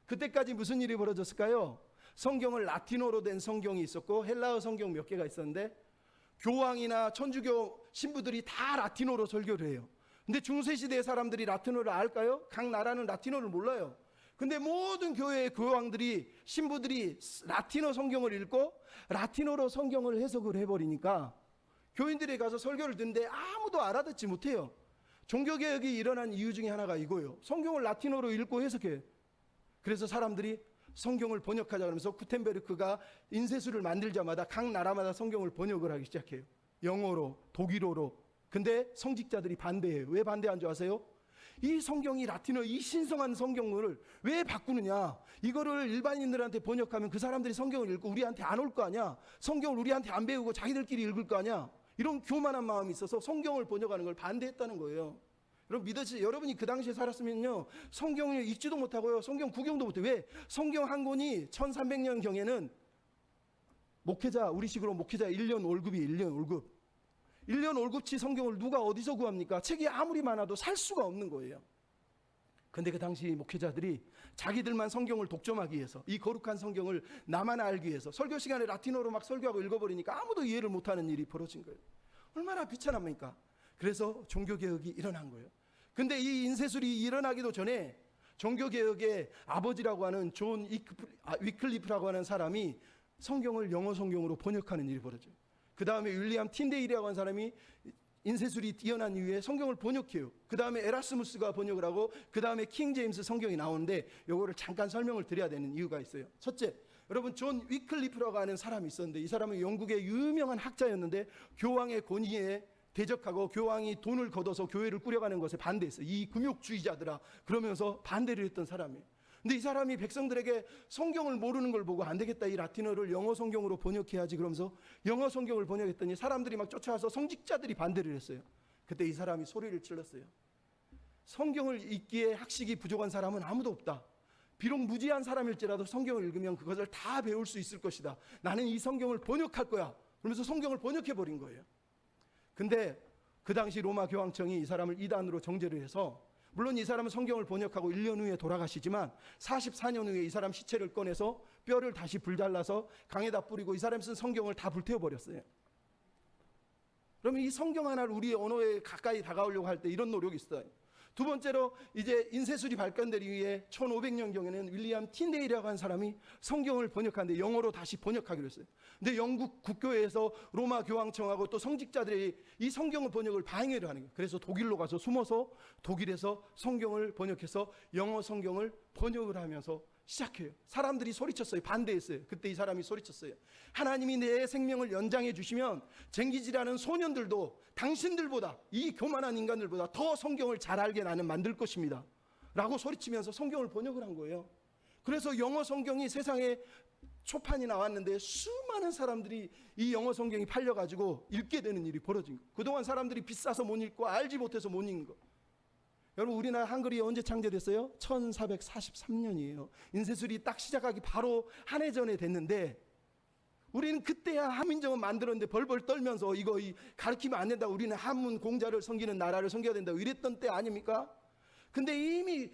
그때까지 무슨 일이 벌어졌을까요? 성경을 라틴어로 된 성경이 있었고 헬라어 성경 몇 개가 있었는데, 교황이나 천주교 신부들이 다 라틴어로 설교를 해요. 근데 중세시대의 사람들이 라틴어를 알까요? 각 나라는 라틴어를 몰라요. 근데 모든 교회의 교황들이, 신부들이 라틴어 성경을 읽고 라틴어로 성경을 해석을 해버리니까 교인들이 가서 설교를 듣는데 아무도 알아듣지 못해요. 종교개혁이 일어난 이유 중에 하나가 이거예요. 성경을 라틴어로 읽고 해석해. 그래서 사람들이 성경을 번역하자 그러면서 구텐베르크가 인쇄술을 만들자마다 각 나라마다 성경을 번역을 하기 시작해요. 영어로, 독일어로. 근데 성직자들이 반대해요. 왜 반대한 줄 아세요? 이 성경이 라틴어, 이 신성한 성경을 왜 바꾸느냐? 이거를 일반인들한테 번역하면 그 사람들이 성경을 읽고 우리한테 안 올 거 아니야? 성경을 우리한테 안 배우고 자기들끼리 읽을 거 아니야? 이런 교만한 마음이 있어서 성경을 번역하는 걸 반대했다는 거예요. 여러분 믿으시죠? 여러분이 그 당시에 살았으면요, 성경을 읽지도 못하고요, 성경 구경도 못해요. 왜? 성경 한 권이 1300년 경에는 목회자, 우리식으로 목회자 1년 월급이 1년 월급. 1년 월급치 성경을 누가 어디서 구합니까? 책이 아무리 많아도 살 수가 없는 거예요. 근데 그 당시 목회자들이 자기들만 성경을 독점하기 위해서, 이 거룩한 성경을 나만 알기 위해서 설교 시간에 라틴어로 막 설교하고 읽어버리니까 아무도 이해를 못하는 일이 벌어진 거예요. 얼마나 비참합니까? 그래서 종교개혁이 일어난 거예요. 근데 이 인쇄술이 일어나기도 전에 종교개혁의 아버지라고 하는 존 위클리프라고 하는 사람이 성경을 영어 성경으로 번역하는 일이 벌어져요. 그 다음에 윌리엄 틴데일이라고 하는 사람이 인쇄술이 뛰어난 이후에 성경을 번역해요. 그 다음에 에라스무스가 번역을 하고, 그 다음에 킹 제임스 성경이 나오는데 요거를 잠깐 설명을 드려야 되는 이유가 있어요. 첫째, 여러분 존 위클리프라고 하는 사람이 있었는데, 이 사람은 영국의 유명한 학자였는데 교황의 권위에 대적하고 교황이 돈을 걷어서 교회를 꾸려가는 것에 반대했어요. 이 금욕주의자들아 그러면서 반대를 했던 사람이에요. 근데 이 사람이 백성들에게 성경을 모르는 걸 보고 안 되겠다, 이 라틴어를 영어 성경으로 번역해야지 그러면서 영어 성경을 번역했더니 사람들이 막 쫓아와서 성직자들이 반대를 했어요. 그때 이 사람이 소리를 질렀어요. 성경을 읽기에 학식이 부족한 사람은 아무도 없다. 비록 무지한 사람일지라도 성경을 읽으면 그것을 다 배울 수 있을 것이다. 나는 이 성경을 번역할 거야. 그러면서 성경을 번역해버린 거예요. 근데 그 당시 로마 교황청이 이 사람을 이단으로 정죄를 해서, 물론 이 사람은 성경을 번역하고 1년 후에 돌아가시지만 44년 후에 이 사람 시체를 꺼내서 뼈를 다시 불잘라서 강에다 뿌리고 이 사람이 쓴 성경을 다 불태워버렸어요. 그러면 이 성경 하나를 우리의 언어에 가까이 다가오려고 할 때 이런 노력이 있어요. 두 번째로 이제 인쇄술이 발간되기 위해 1500년경에는 윌리엄 틴데일이라고 하는 사람이 성경을 번역하는데 영어로 다시 번역하기로 했어요. 근데 영국 국교회에서 로마 교황청하고 또 성직자들이 이 성경을 번역을 방해를 하는 거예요. 그래서 독일로 가서 숨어서 독일에서 성경을 번역해서 영어 성경을 번역을 하면서 시작해요. 사람들이 소리쳤어요. 반대했어요. 그때 이 사람이 소리쳤어요. 하나님이 내 생명을 연장해 주시면 쟁기질하는 소년들도 당신들보다, 이 교만한 인간들보다 더 성경을 잘 알게 나는 만들 것입니다 라고 소리치면서 성경을 번역을 한 거예요. 그래서 영어 성경이 세상에 초판이 나왔는데 수많은 사람들이 이 영어 성경이 팔려가지고 읽게 되는 일이 벌어진 거예요. 그동안 사람들이 비싸서 못 읽고 알지 못해서 못 읽는 거. 여러분 우리나라 한글이 언제 창제됐어요? 1443년이에요. 인쇄술이 딱 시작하기 바로 한 해 전에 됐는데, 우리는 그때야 한민정음 만들었는데 벌벌 떨면서 이거 가르치면 안 된다, 우리는 한문 공자를 섬기는 나라를 섬겨야 된다고 이랬던 때 아닙니까? 근데 이미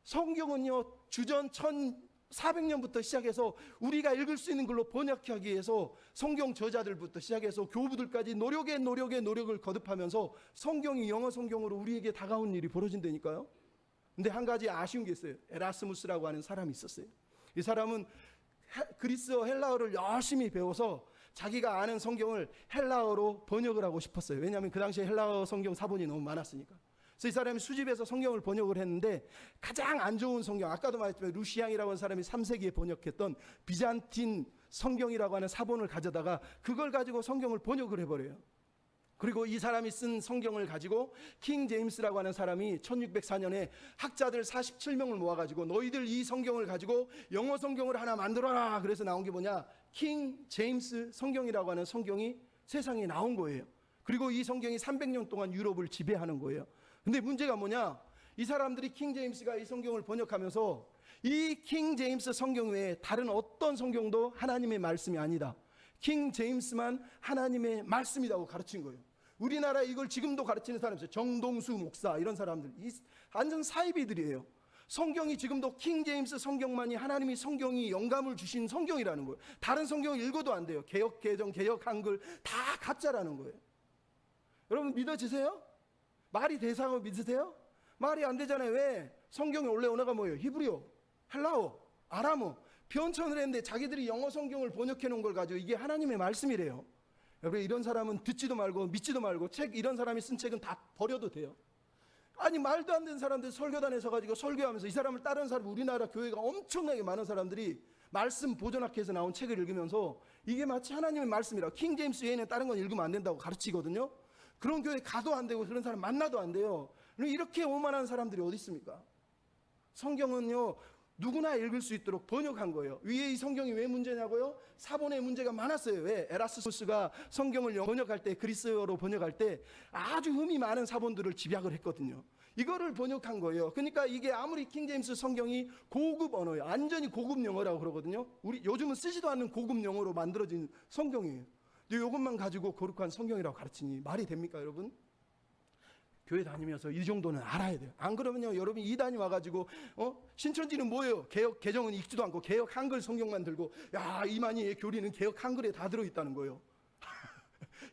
성경은요 주전 1400년부터 시작해서 우리가 읽을 수 있는 걸로 번역하기 위해서 성경 저자들부터 시작해서 교부들까지 노력을 거듭하면서 성경이 영어 성경으로 우리에게 다가온 일이 벌어진다니까요. 근데 한 가지 아쉬운 게 있어요. 에라스무스라고 하는 사람이 있었어요. 이 사람은 그리스어 헬라어를 열심히 배워서 자기가 아는 성경을 헬라어로 번역을 하고 싶었어요. 왜냐하면 그 당시에 헬라어 성경 사본이 너무 많았으니까. 그래서 이 사람이 수집해서 성경을 번역을 했는데, 가장 안 좋은 성경, 아까도 말했지만 루시앙이라고 하는 사람이 3세기에 번역했던 비잔틴 성경이라고 하는 사본을 가져다가 그걸 가지고 성경을 번역을 해버려요. 그리고 이 사람이 쓴 성경을 가지고 킹 제임스라고 하는 사람이 1604년에 학자들 47명을 모아가지고 너희들 이 성경을 가지고 영어 성경을 하나 만들어라. 그래서 나온 게 뭐냐, 킹 제임스 성경이라고 하는 성경이 세상에 나온 거예요. 그리고 이 성경이 300년 동안 유럽을 지배하는 거예요. 근데 문제가 뭐냐, 이 사람들이 킹 제임스가 이 성경을 번역하면서 이 킹 제임스 성경 외에 다른 어떤 성경도 하나님의 말씀이 아니다, 킹 제임스만 하나님의 말씀이라고 가르친 거예요. 우리나라에 이걸 지금도 가르치는 사람이 있어요. 정동수 목사, 이런 사람들, 이 완전 사이비들이에요. 성경이 지금도 킹 제임스 성경만이 하나님이 성경이 영감을 주신 성경이라는 거예요. 다른 성경을 읽어도 안 돼요. 개역 개정, 개역 한글 다 가짜라는 거예요. 여러분 믿어지세요? 말이 대사하고 믿으세요? 말이 안 되잖아요. 왜? 성경에 원래 언어가 뭐예요? 히브리어, 헬라어, 아람어 변천을 했는데 자기들이 영어 성경을 번역해 놓은 걸 가지고 이게 하나님의 말씀이래요. 여러분, 이런 사람은 듣지도 말고 믿지도 말고 이런 사람이 쓴 책은 다 버려도 돼요. 아니, 말도 안 되는 사람들 설교단에 서가지고 설교하면서 이 사람을 따르는 사람, 우리나라 교회가 엄청나게 많은 사람들이 말씀 보존학회에서 나온 책을 읽으면서 이게 마치 하나님의 말씀이라고, 킹제임스 외에는 다른 건 읽으면 안 된다고 가르치거든요. 그런 교회 가도 안 되고 그런 사람 만나도 안 돼요. 이렇게 오만한 사람들이 어디 있습니까? 성경은요, 누구나 읽을 수 있도록 번역한 거예요. 위에 이 성경이 왜 문제냐고요? 사본의 문제가 많았어요. 왜? 에라스무스가 성경을 번역할 때, 그리스어로 번역할 때 아주 흠이 많은 사본들을 집약을 했거든요. 이거를 번역한 거예요. 그러니까 이게 아무리 킹제임스 성경이 고급 언어예요. 완전히 고급 영어라고 그러거든요. 우리 요즘은 쓰지도 않는 고급 영어로 만들어진 성경이에요. 근데 이것만 가지고 거룩한 성경이라고 가르치니 말이 됩니까, 여러분? 교회 다니면서 이 정도는 알아야 돼요. 안 그러면요, 여러분 이단이 와가지고 신천지는 뭐예요? 개혁 개정은 읽지도 않고 개혁 한글 성경만 들고, 야, 이만희의 교리는 개혁 한글에 다 들어있다는 거예요.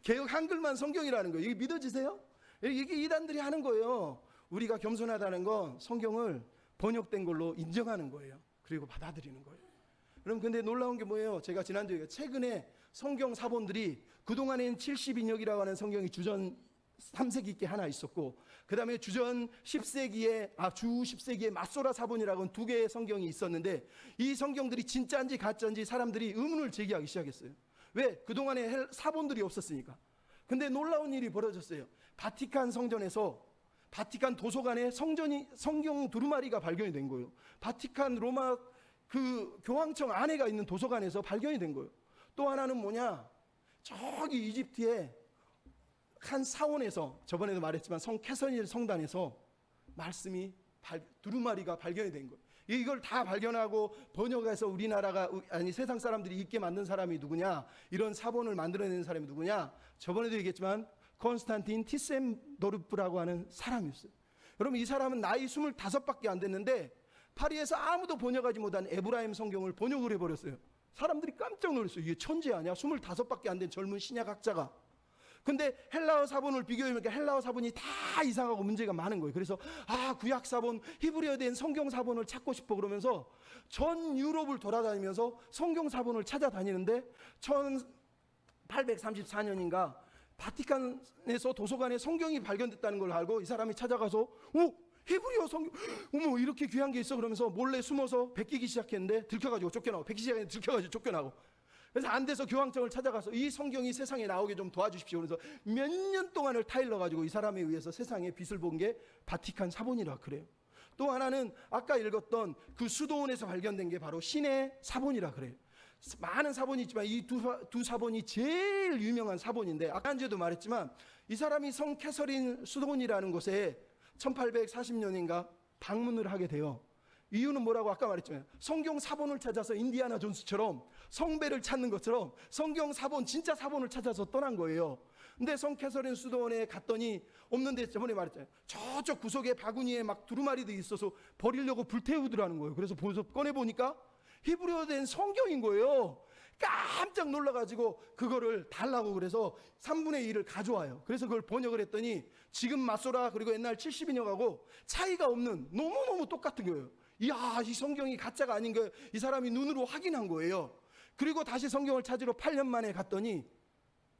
개혁 한글만 성경이라는 거예요. 이게 믿어지세요? 이게 이단들이 하는 거예요. 우리가 겸손하다는 건 성경을 번역된 걸로 인정하는 거예요. 그리고 받아들이는 거예요. 그럼 근데 놀라운 게 뭐예요? 제가 지난주에 최근에 성경 사본들이, 그동안엔 70인역이라고 하는 성경이 주전 3세기 게 하나 있었고, 그 다음에 주전 10세기에 주 10세기에 마소라 사본이라고 두 개의 성경이 있었는데, 이 성경들이 진짜인지 가짜인지 사람들이 의문을 제기하기 시작했어요. 왜? 그동안에 사본들이 없었으니까. 근데 놀라운 일이 벌어졌어요. 바티칸 성전에서, 바티칸 도서관에 성경 두루마리가 발견이 된 거예요. 바티칸 로마 그 교황청 안에가 있는 도서관에서 발견이 된 거예요. 또 하나는 뭐냐? 저기 이집트에 한 사원에서, 저번에도 말했지만 성 캐서린 성단에서 말씀이 두루마리가 발견이 된 거예요. 이걸 다 발견하고 번역해서 우리나라가, 아니 세상 사람들이 읽게 만든 사람이 누구냐? 이런 사본을 만들어낸 사람이 누구냐? 저번에도 얘기했지만 콘스탄틴 티셈도르프라고 하는 사람이었어요. 여러분, 이 사람은 나이 25밖에 안 됐는데 파리에서 아무도 번역하지 못한 에브라임 성경을 번역을 해버렸어요. 사람들이 깜짝 놀랐어요. 이게 천재 아니야? 25밖에 안 된 젊은 신약학자가. 근데 헬라어 사본을 비교해보니까 헬라어 사본이 다 이상하고 문제가 많은 거예요. 그래서 구약 사본, 히브리어 된 성경 사본을 찾고 싶어 그러면서 전 유럽을 돌아다니면서 성경 사본을 찾아다니는데 1834년인가 바티칸에서 도서관에 성경이 발견됐다는 걸 알고 이 사람이 찾아가서 히브리어 성경, 어머, 이렇게 귀한 게 있어 그러면서 몰래 숨어서 베끼기 시작했는데 들켜가지고 쫓겨나고, 베끼기 시작했는데 들켜가지고 쫓겨나고, 그래서 안 돼서 교황청을 찾아가서 이 성경이 세상에 나오게 좀 도와주십시오. 그래서 몇 년 동안을 타일러가지고 이 사람에 의해서 세상에 빛을 본 게 바티칸 사본이라 그래요. 또 하나는 아까 읽었던 그 수도원에서 발견된 게 바로 신의 사본이라 그래요. 많은 사본이 있지만 이 두 사본이 제일 유명한 사본인데, 아까 한주에도 말했지만 이 사람이 성 캐서린 수도원이라는 곳에 1840년인가 방문을 하게 돼요. 이유는 뭐라고 아까 말했잖아요. 성경 사본을 찾아서 인디아나 존스처럼 성배를 찾는 것처럼 성경 사본, 진짜 사본을 찾아서 떠난 거예요. 근데 성 캐서린 수도원에 갔더니 없는데, 저번에 말했잖아요. 저쪽 구석에 바구니에 막 두루마리들이 있어서 버리려고 불태우더라는 거예요. 그래서 꺼내보니까 히브리어 된 성경인 거예요. 깜짝 놀라가지고 그거를 달라고 그래서 3분의 1을 가져와요. 그래서 그걸 번역을 했더니 지금 마소라 그리고 옛날 70인역하고 차이가 없는, 너무너무 똑같은 거예요. 이야, 이 성경이 가짜가 아닌 거 이 사람이 눈으로 확인한 거예요. 그리고 다시 성경을 찾으러 8년 만에 갔더니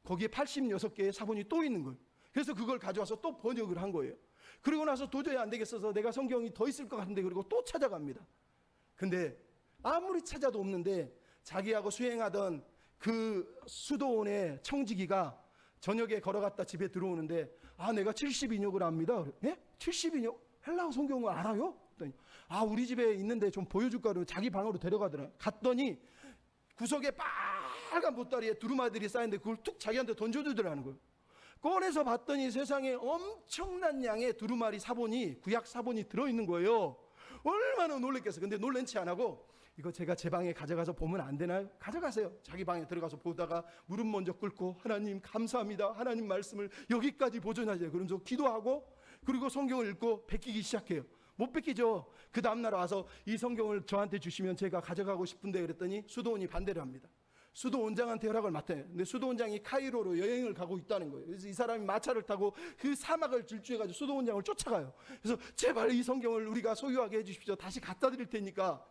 거기에 86개의 사본이 또 있는 거예요. 그래서 그걸 가져와서 또 번역을 한 거예요. 그리고 나서 도저히 안 되겠어서 내가 성경이 더 있을 것 같은데, 그리고 또 찾아갑니다. 근데 아무리 찾아도 없는데 자기하고 수행하던 그 수도원의 청지기가 저녁에 걸어갔다 집에 들어오는데, 내가 70인역을 압니다. 예? 70인역? 헬라어 성경을 알아요? 우리 집에 있는데 좀 보여줄까? 그러고 자기 방으로 데려가더라. 갔더니 구석에 빨간 보따리에 두루마리들이 쌓였는데 그걸 툭 자기한테 던져주더라는 거예요. 꺼내서 봤더니 세상에 엄청난 양의 두루마리 사본이, 구약 사본이 들어있는 거예요. 얼마나 놀랬겠어요. 근데 놀란 채 안 하고, 이거 제가 제 방에 가져가서 보면 안 되나요? 가져가세요. 자기 방에 들어가서 보다가 무릎 먼저 꿇고, 하나님 감사합니다. 하나님 말씀을 여기까지 보존하세요. 그러면서 기도하고, 그리고 성경을 읽고 베끼기 시작해요. 못 베끼죠. 그 다음날 와서 이 성경을 저한테 주시면 제가 가져가고 싶은데 그랬더니 수도원이 반대를 합니다. 수도 원장한테 허락을 맡아요. 근데 수도 원장이 카이로로 여행을 가고 있다는 거예요. 그래서 이 사람이 마차를 타고 그 사막을 질주해가지고 수도 원장을 쫓아가요. 그래서 제발 이 성경을 우리가 소유하게 해주십시오. 다시 갖다 드릴 테니까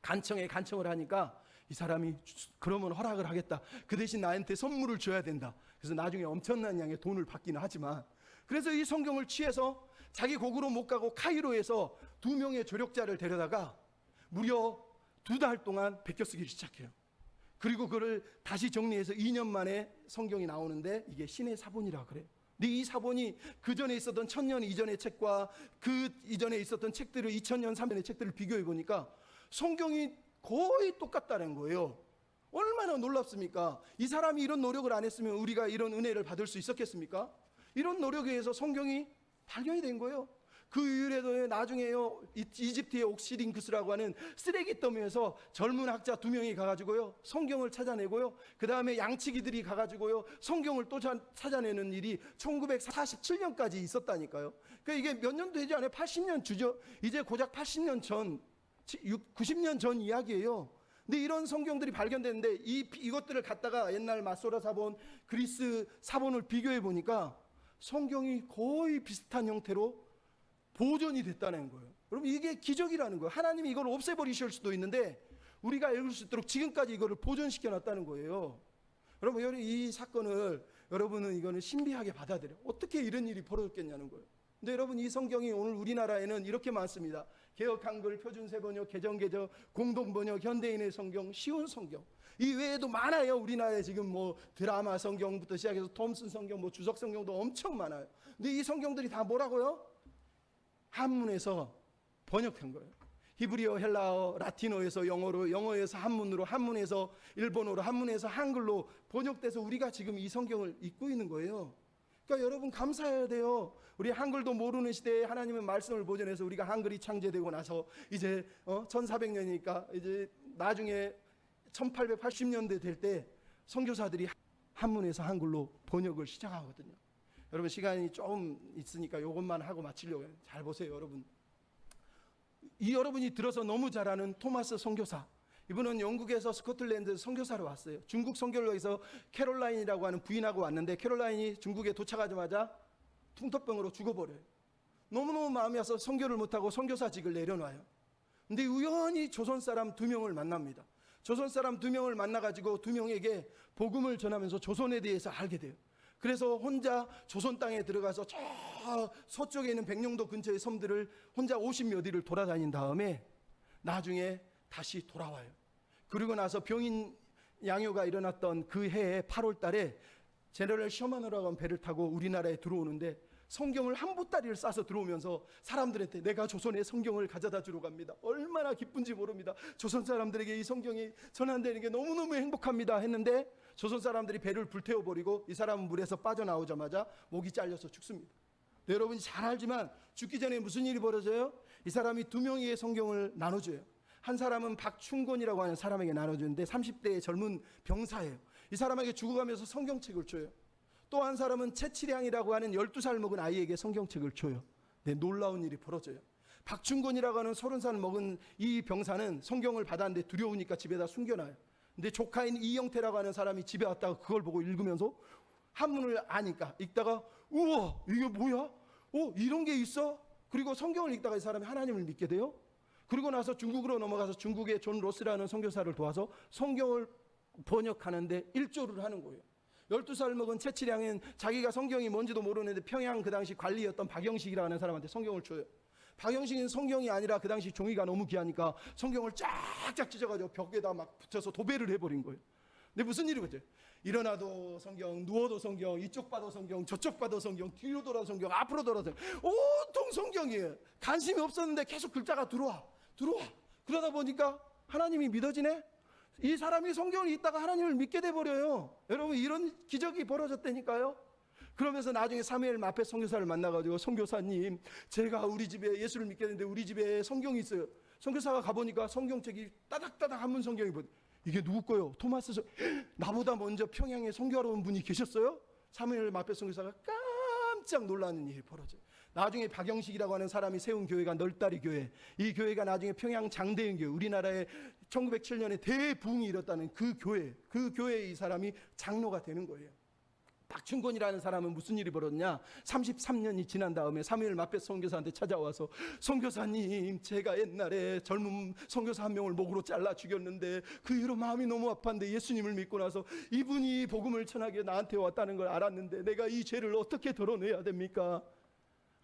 간청을 하니까 이 사람이 그러면 허락을 하겠다. 그 대신 나한테 선물을 줘야 된다. 그래서 나중에 엄청난 양의 돈을 받기는 하지만, 그래서 이 성경을 취해서 자기 고국으로 못 가고 카이로에서 2명의 조력자를 데려다가 무려 2달 동안 베껴 쓰기를 시작해요. 그리고 그를 다시 정리해서 2년 만에 성경이 나오는데 이게 신의 사본이라 그래요. 근데 이 사본이 그 전에 있었던 1000년 이전의 책과 그 이전에 있었던 책들을 2000년 3년의 책들을 비교해 보니까 성경이 거의 똑같다는 거예요. 얼마나 놀랍습니까? 이 사람이 이런 노력을 안 했으면 우리가 이런 은혜를 받을 수 있었겠습니까? 이런 노력에 의해서 성경이 발견이 된 거예요. 그 이후에도 나중에요, 이집트의 옥시링크스라고 하는 쓰레기 더미에서 젊은 학자 2명이 가가지고요 성경을 찾아내고요, 그 다음에 양치기들이 가가지고요 성경을 또 찾아내는 일이 1947년까지 있었다니까요. 그러니까 이게 몇 년도 되지 않아요. 80년 주죠. 이제 고작 80년 전, 90년 전 이야기예요. 근데 이런 성경들이 발견됐는데 이것들을 갖다가 옛날 마소라 사본, 그리스 사본을 비교해 보니까 성경이 거의 비슷한 형태로 보존이 됐다는 거예요. 여러분, 이게 기적이라는 거예요. 하나님이 이걸 없애버리실 수도 있는데 우리가 읽을 수 있도록 지금까지 이거를 보존시켜 놨다는 거예요. 여러분, 이 사건을 여러분은 이거는 신비하게 받아들여. 어떻게 이런 일이 벌어졌겠냐는 거예요. 근데 여러분, 이 성경이 오늘 우리나라에는 이렇게 많습니다. 개역 한글, 표준 세번역, 개정개정, 공동번역, 현대인의 성경, 쉬운 성경. 이 외에도 많아요. 우리나라에 지금 뭐 드라마 성경부터 시작해서 톰슨 성경, 뭐 주석 성경도 엄청 많아요. 근데 이 성경들이 다 뭐라고요? 한문에서 번역한 거예요. 히브리어, 헬라어, 라틴어에서 영어로, 영어에서 한문으로, 한문에서 일본어로, 한문에서 한글로 번역돼서 우리가 지금 이 성경을 읽고 있는 거예요. 그러니까 여러분, 감사해야 돼요. 우리 한글도 모르는 시대에 하나님의 말씀을 보존해서 우리가 한글이 창제되고 나서 이제 1400년이니까 이제 나중에 1880년대 될 때 선교사들이 한문에서 한글로 번역을 시작하거든요. 여러분, 시간이 조금 있으니까 이것만 하고 마치려고 해요. 잘 보세요, 여러분. 이 여러분이 들어서 너무 잘 아는 토마스 선교사, 이분은 영국에서 스코틀랜드 선교사로 왔어요. 중국 선교로에서 캐롤라인이라고 하는 부인하고 왔는데, 캐롤라인이 중국에 도착하자마자 풍토병으로 죽어버려요. 너무너무 마음이 와서 선교를 못하고 선교사직을 내려놔요. 근데 우연히 조선 사람 2명을 만납니다. 조선 사람 2명을 만나가지고 2명에게 복음을 전하면서 조선에 대해서 알게 돼요. 그래서 혼자 조선 땅에 들어가서 저 서쪽에 있는 백령도 근처의 섬들을 혼자 50몇 일을 돌아다닌 다음에 나중에 다시 돌아와요. 그리고 나서 병인 양요가 일어났던 그 해에 8월 달에 제너럴 셔먼이라고 하는 배를 타고 우리나라에 들어오는데, 성경을 한 보따리를 싸서 들어오면서 사람들한테 내가 조선의 성경을 가져다 주러 갑니다. 얼마나 기쁜지 모릅니다. 조선 사람들에게 이 성경이 전한되는 게 너무너무 행복합니다 했는데, 조선 사람들이 배를 불태워버리고 이 사람은 물에서 빠져나오자마자 목이 잘려서 죽습니다. 네, 여러분이 잘 알지만 죽기 전에 무슨 일이 벌어져요? 이 사람이 2명의 성경을 나눠줘요. 한 사람은 박충곤이라고 하는 사람에게 나눠주는데 30대의 젊은 병사예요. 이 사람에게 죽어가면서 성경책을 줘요. 또 한 사람은 채치량이라고 하는 12살 먹은 아이에게 성경책을 줘요. 네, 놀라운 일이 벌어져요. 박충곤이라고 하는 30살 먹은 이 병사는 성경을 받았는데 두려우니까 집에다 숨겨놔요. 근데 조카인 이영태라고 하는 사람이 집에 왔다가 그걸 보고 읽으면서 한문을 아니까 읽다가, 우와, 이게 뭐야? 이런 게 있어? 그리고 성경을 읽다가 이 사람이 하나님을 믿게 돼요. 그리고 나서 중국으로 넘어가서 중국의 존 로스라는 선교사를 도와서 성경을 번역하는데 일조를 하는 거예요. 12살 먹은 채치량은 자기가 성경이 뭔지도 모르는데 평양 그 당시 관리였던 박영식이라고 하는 사람한테 성경을 줘요. 박영식은 성경이 아니라 그 당시 종이가 너무 귀하니까 성경을 쫙쫙 찢어가지고 벽에다 막 붙여서 도배를 해버린 거예요. 근데 무슨 일이 벌어져요? 일어나도 성경, 누워도 성경, 이쪽 봐도 성경, 저쪽 봐도 성경, 뒤로 돌아도 성경, 앞으로 돌아도 성경, 온통 성경이에요. 관심이 없었는데 계속 글자가 들어와. 그러다 보니까 하나님이 믿어지네? 이 사람이 성경을 읽다가 하나님을 믿게 돼버려요. 여러분, 이런 기적이 벌어졌다니까요. 그러면서 나중에 사무엘 마페 선교사를 만나가지고, 선교사님, 제가 우리 집에 예수를 믿게 됐는데 우리 집에 성경이 있어요. 선교사가 가보니까 성경책이 따닥따닥 한문 성경이 보여. 이게 누구 거요? 토마스 나보다 먼저 평양에 선교하러 온 분이 계셨어요? 사무엘 마페 선교사가 깜짝 놀라는 일이 벌어져요. 나중에 박영식이라고 하는 사람이 세운 교회가 널다리 교회, 이 교회가 나중에 평양 장대인 교회, 우리나라에 1907년에 대부흥이 일었다는 그 교회에 이 사람이 장로가 되는 거예요. 박춘권이라는 사람은 무슨 일이 벌어졌냐, 33년이 지난 다음에 사무엘 마펫 선교사한테 찾아와서, 선교사님, 제가 옛날에 젊은 선교사 한 명을 목으로 잘라 죽였는데 그 이후로 마음이 너무 아팠는데 예수님을 믿고 나서 이분이 복음을 전하게 나한테 왔다는 걸 알았는데 내가 이 죄를 어떻게 덜어내야 됩니까?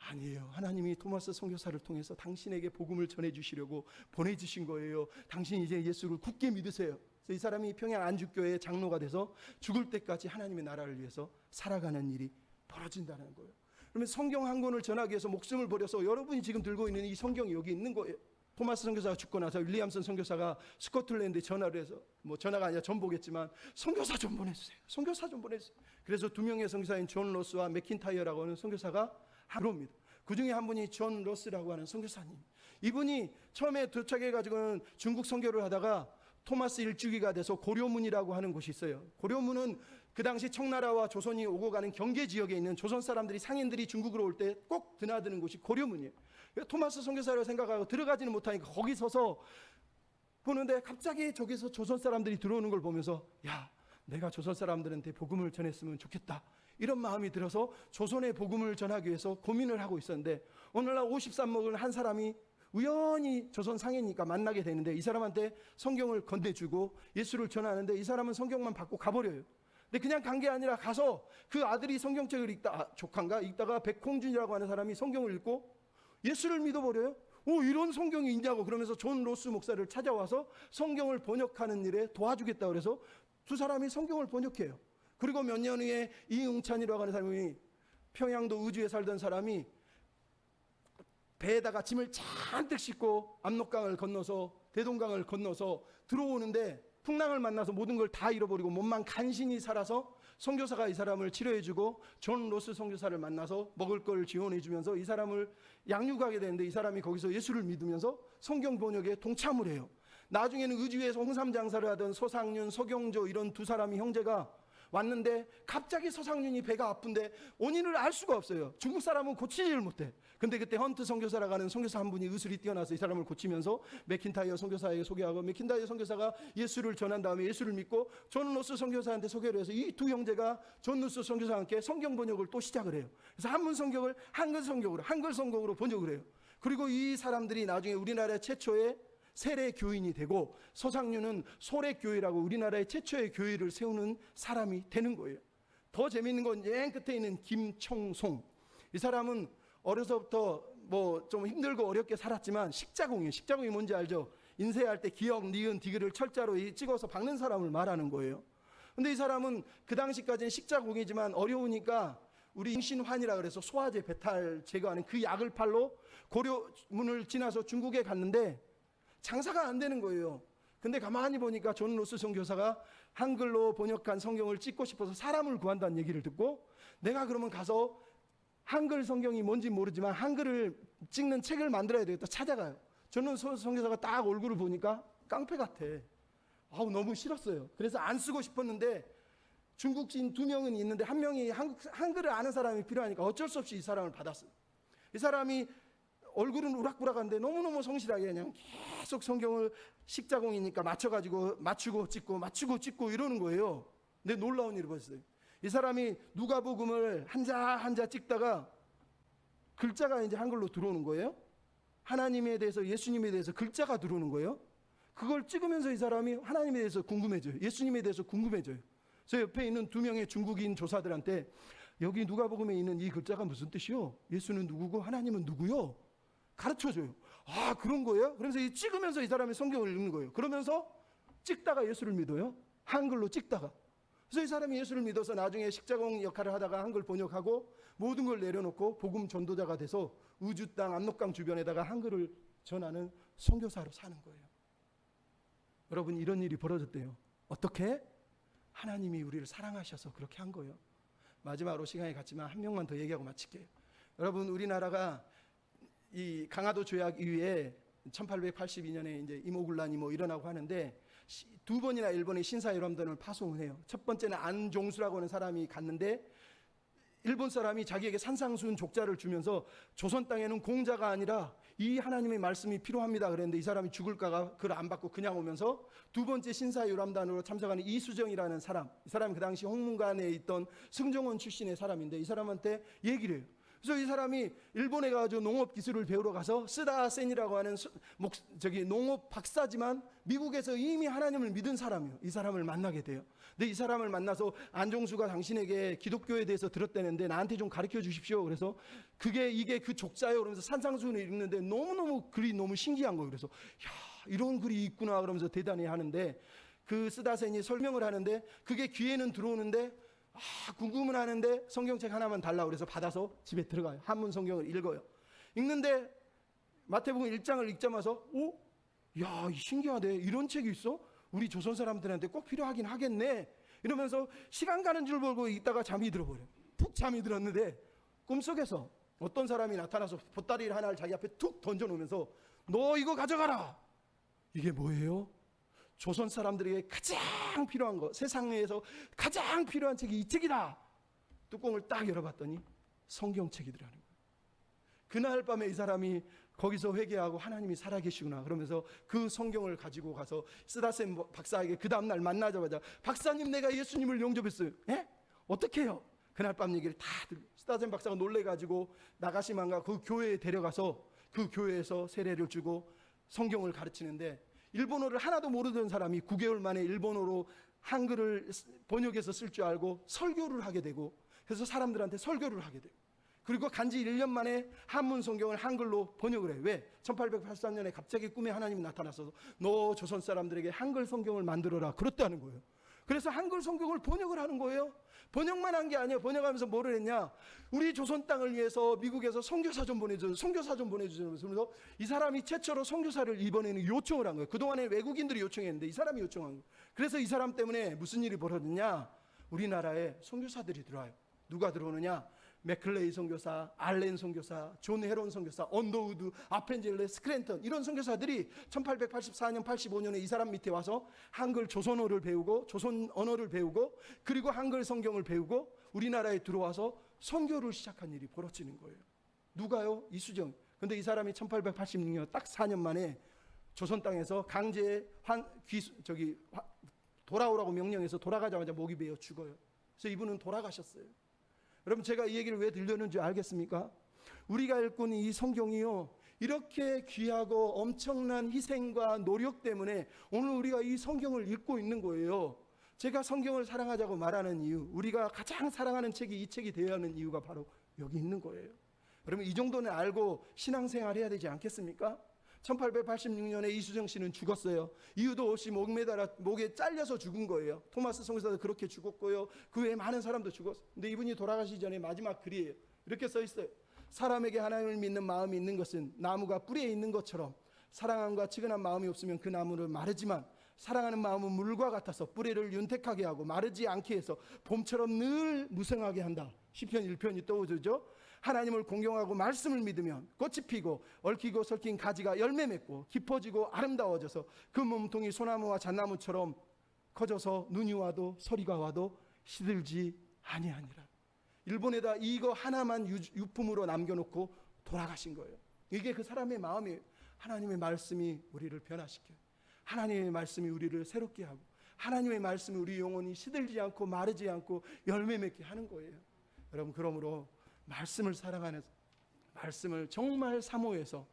아니에요. 하나님이 토마스 선교사를 통해서 당신에게 복음을 전해주시려고 보내주신 거예요. 당신이 이제 예수를 굳게 믿으세요. 이 사람이 평양 안주교회 장로가 돼서 죽을 때까지 하나님의 나라를 위해서 살아가는 일이 벌어진다는 거예요. 그러면 성경 한 권을 전하기 위해서 목숨을 버려서 여러분이 지금 들고 있는 이 성경이 여기 있는 거예요. 토마스 선교사가 죽고 나서 윌리엄슨 선교사가 스코틀랜드에 전화를 해서, 전화가 아니라 전보겠지만, 선교사 좀 보내주세요. 선교사 좀 보내주세요. 그래서 두 명의 선교사인 존 로스와 맥킨타이어라고 하는 선교사가 들어옵니다. 그 중에 한 분이 존 로스라고 하는 선교사님. 이분이 처음에 도착해가지고는 중국 선교를 하다가 토마스 일주기가 돼서 고려문이라고 하는 곳이 있어요. 고려문은 그 당시 청나라와 조선이 오고 가는 경계 지역에 있는 조선 사람들이, 상인들이 중국으로 올 때 꼭 드나드는 곳이 고려문이에요. 토마스 선교사를 생각하고 들어가지는 못하니까 거기 서서 보는데 갑자기 저기서 조선 사람들이 들어오는 걸 보면서, 야, 내가 조선 사람들한테 복음을 전했으면 좋겠다, 이런 마음이 들어서 조선의 복음을 전하기 위해서 고민을 하고 있었는데, 어느 날 50살 먹은 한 사람이 우연히 조선 상이니까 만나게 되는데, 이 사람한테 성경을 건네주고 예수를 전하는데, 이 사람은 성경만 받고 가버려요. 근데 그냥 간 게 아니라 가서 그 아들이 성경책을 조카인가 읽다가 백홍준이라고 하는 사람이 성경을 읽고 예수를 믿어버려요. 이런 성경이 있냐고. 그러면서 존 로스 목사를 찾아와서 성경을 번역하는 일에 도와주겠다고 그래서 두 사람이 성경을 번역해요. 그리고 몇 년 후에 이응찬이라고 하는 사람이, 평양도 의주에 살던 사람이 배에다가 짐을 잔뜩 싣고 압록강을 건너서 대동강을 건너서 들어오는데 풍랑을 만나서 모든 걸 다 잃어버리고 몸만 간신히 살아서, 선교사가 이 사람을 치료해주고 존 로스 선교사를 만나서 먹을 걸 지원해주면서 이 사람을 양육하게 되는데, 이 사람이 거기서 예수를 믿으면서 성경 번역에 동참을 해요. 나중에는 의주에서 홍삼 장사를 하던 서상윤, 서경조, 이런 두 사람이 형제가 왔는데 갑자기 서상윤이 배가 아픈데 원인을 알 수가 없어요. 중국 사람은 고치지를 못해. 근데 그때 헌트 선교사라고 하는 선교사 한 분이 의술이 뛰어나서 이 사람을 고치면서 맥킨타이어 선교사에게 소개하고, 맥킨타이어 선교사가 예수를 전한 다음에 예수를 믿고 존 로스 선교사한테 소개를 해서 이 두 형제가 존 로스 선교사와 함께 성경 번역을 또 시작을 해요. 그래서 한문 성경을 한글 성경으로 번역을 해요. 그리고 이 사람들이 나중에 우리나라 최초의 세례 교인이 되고, 서상윤은 소래교회라고 우리나라의 최초의 교회를 세우는 사람이 되는 거예요. 더 재미있는 건 맨 끝에 있는 김청송. 이 사람은 어려서부터 좀 힘들고 어렵게 살았지만 식자공이에요. 식자공이 뭔지 알죠? 인쇄할 때 기역, 니은, 디귿을 철자로 찍어서 박는 사람을 말하는 거예요. 근데 이 사람은 그 당시까지는 식자공이지만 어려우니까 우리 임신환이라 그래서 소화제 배탈 제거하는 그 약을 팔러 고려문을 지나서 중국에 갔는데 장사가 안 되는 거예요. 근데 가만히 보니까 존 로스 선교사가 한글로 번역한 성경을 찍고 싶어서 사람을 구한다는 얘기를 듣고, 내가 그러면 가서 한글 성경이 뭔지 모르지만 한글을 찍는 책을 만들어야 되겠다 찾아가요. 존 로스 선교사가 딱 얼굴을 보니까 깡패 같아. 너무 싫었어요. 그래서 안 쓰고 싶었는데 중국인 두 명은 있는데 한 명이 한글을 아는 사람이 필요하니까 어쩔 수 없이 이 사람을 받았어요. 이 사람이 얼굴은 우락부락한데 너무너무 성실하게 그냥 계속 성경을 식자공이니까 맞추고 찍고 이러는 거예요. 근데 놀라운 일이 벌어졌어요. 이 사람이 누가복음을 한자 찍다가 글자가 이제 한글로 들어오는 거예요. 하나님에 대해서, 예수님에 대해서 글자가 들어오는 거예요. 그걸 찍으면서 이 사람이 하나님에 대해서 궁금해져요. 예수님에 대해서 궁금해져요. 저 옆에 있는 두 명의 중국인 조사들한테, 여기 누가복음에 있는 이 글자가 무슨 뜻이요? 예수는 누구고 하나님은 누구요? 가르쳐줘요. 그런 거예요? 그래서 찍으면서 이 사람이 성경을 읽는 거예요. 그러면서 찍다가 예수를 믿어요. 한글로 찍다가. 그래서 이 사람이 예수를 믿어서 나중에 식자공 역할을 하다가 한글 번역하고 모든 걸 내려놓고 복음 전도자가 돼서 의주 땅 압록강 주변에다가 한글을 전하는 선교사로 사는 거예요. 여러분, 이런 일이 벌어졌대요. 어떻게? 하나님이 우리를 사랑하셔서 그렇게 한 거예요. 마지막으로 시간이 갔지만 한 명만 더 얘기하고 마칠게요. 여러분, 우리나라가 이 강화도 조약 이후에 1882년에 이제 이모군란이 일어나고 하는데 두 번이나 일본이 신사유람단을 파송을 해요. 첫 번째는 안종수라고 하는 사람이 갔는데 일본 사람이 자기에게 산상수훈 족자를 주면서 조선 땅에는 공자가 아니라 이 하나님의 말씀이 필요합니다 그랬는데 이 사람이 죽을까가 그걸 안 받고 그냥 오면서 두 번째 신사유람단으로 참석하는 이수정이라는 사람, 이 사람이 그 당시 홍문관에 있던 승정원 출신의 사람인데 이 사람한테 얘기를 해요. 그래서 이 사람이 일본에 가서 농업 기술을 배우러 가서 스다센이라고 하는 농업 박사지만 미국에서 이미 하나님을 믿은 사람이에요. 이 사람을 만나게 돼요. 근데 이 사람을 만나서 안종수가 당신에게 기독교에 대해서 들었다는데 나한테 좀 가르쳐 주십시오. 그래서 이게 그 족자예요. 그러면서 산상수훈을 읽는데 너무너무 글이 너무 신기한 거예요. 그래서 야, 이런 글이 있구나 그러면서 대단히 하는데 그 스다센이 설명을 하는데 그게 귀에는 들어오는데 궁금은 하는데 성경책 하나만 달라고 그래서 받아서 집에 들어가요. 한문 성경을 읽어요. 읽는데 마태복음 1장을 읽자마자 야, 신기하대. 이런 책이 있어? 우리 조선 사람들한테 꼭 필요하긴 하겠네. 이러면서 시간 가는 줄 모르고 있다가 잠이 들어버려요. 푹 잠이 들었는데 꿈속에서 어떤 사람이 나타나서 보따리를 하나를 자기 앞에 툭 던져놓으면서 너 이거 가져가라. 이게 뭐예요? 조선 사람들에게 가장 필요한 거, 세상에서 가장 필요한 책이 이 책이다. 뚜껑을 딱 열어봤더니 성경책이더라는 거예요. 그날 밤에 이 사람이 거기서 회개하고 하나님이 살아계시구나 그러면서 그 성경을 가지고 가서 스다센 박사에게 그 다음날 만나자마자 박사님 내가 예수님을 영접했어요. 에? 어떻게 해요? 그날 밤 얘기를 다 들고 스다센 박사가 놀래가지고 나가시만가 그 교회에 데려가서 그 교회에서 세례를 주고 성경을 가르치는데 일본어를 하나도 모르던 사람이 9개월 만에 일본어로 한글을 번역해서 쓸 줄 알고 설교를 하게 되고 그래서 사람들한테 설교를 하게 되고 그리고 간지 1년 만에 한문 성경을 한글로 번역을 해요. 왜? 1883년에 갑자기 꿈에 하나님이 나타나서 너 조선 사람들에게 한글 성경을 만들어라 그랬다는 거예요. 그래서 한글 성경을 번역을 하는 거예요. 번역만 한 게 아니에요. 번역하면서 뭐를 했냐? 우리 조선 땅을 위해서 미국에서 선교사전 보내주세요. 그래서 이 사람이 최초로 선교사를 이번에는 요청을 한 거예요. 그동안에 외국인들이 요청했는데 이 사람이 요청한 거예요. 그래서 이 사람 때문에 무슨 일이 벌어졌냐? 우리나라에 선교사들이 들어와요. 누가 들어오느냐? 맥클레이 선교사, 알렌 선교사, 존 헤론 선교사, 언더우드, 아펜젤레, 스크랜턴 이런 선교사들이 1884년, 85년에 이 사람 밑에 와서 한글 조선어를 배우고 조선 언어를 배우고 그리고 한글 성경을 배우고 우리나라에 들어와서 선교를 시작한 일이 벌어지는 거예요. 누가요? 이수정. 근데 이 사람이 1886년 딱 4년 만에 조선 땅에서 강제 돌아오라고 명령해서 돌아가자마자 목이 베어 죽어요. 그래서 이분은 돌아가셨어요. 여러분 제가 이 얘기를 왜 들려는지 알겠습니까? 우리가 읽고 있는 이 성경이요 이렇게 귀하고 엄청난 희생과 노력 때문에 오늘 우리가 이 성경을 읽고 있는 거예요. 제가 성경을 사랑하자고 말하는 이유, 우리가 가장 사랑하는 책이 이 책이 되어야 하는 이유가 바로 여기 있는 거예요. 여러분 이 정도는 알고 신앙생활 해야 되지 않겠습니까? 1886년에 이수정 씨는 죽었어요. 이유도 없이 목에 잘려서 죽은 거예요. 토마스 성교사도 그렇게 죽었고요. 그 외에 많은 사람도 죽었어요. 근데 이분이 돌아가시기 전에 마지막 글이에요. 이렇게 써 있어요. 사람에게 하나님을 믿는 마음이 있는 것은 나무가 뿌리에 있는 것처럼 사랑함과 측은한 마음이 없으면 그 나무는 마르지만 사랑하는 마음은 물과 같아서 뿌리를 윤택하게 하고 마르지 않게 해서 봄처럼 늘 무성하게 한다. 시편 1편이 떠오르죠. 하나님을 공경하고 말씀을 믿으면 꽃이 피고 얽히고 설킨 가지가 열매 맺고 깊어지고 아름다워져서 그 몸통이 소나무와 잣나무처럼 커져서 눈이 와도 서리가 와도 시들지 아니하니라. 일본에다 이거 하나만 유품으로 남겨놓고 돌아가신 거예요. 이게 그 사람의 마음이에요. 하나님의 말씀이 우리를 변화시켜요. 하나님의 말씀이 우리를 새롭게 하고 하나님의 말씀이 우리 영혼이 시들지 않고 마르지 않고 열매 맺게 하는 거예요. 여러분 그러므로 말씀을 사랑하는 말씀을 정말 사모해서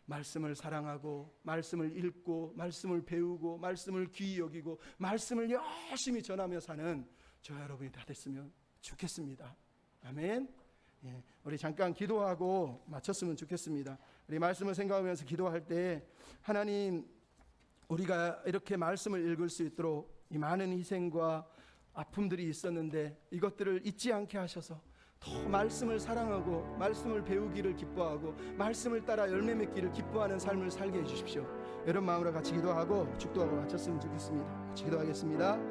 말씀을 사랑하고 말씀을 읽고 말씀을 배우고 말씀을 귀히 여기고 말씀을 열심히 전하며 사는 저 여러분이 다 됐으면 좋겠습니다. 아멘. 예, 우리 잠깐 기도하고 마쳤으면 좋겠습니다. 우리 말씀을 생각하면서 기도할 때 하나님 우리가 이렇게 말씀을 읽을 수 있도록 이 많은 희생과 아픔들이 있었는데 이것들을 잊지 않게 하셔서 더 말씀을 사랑하고 말씀을 배우기를 기뻐하고 말씀을 따라 열매 맺기를 기뻐하는 삶을 살게 해주십시오. 여러분 마음으로 같이 기도하고 축도하고 마쳤으면 좋겠습니다. 같이 기도하겠습니다.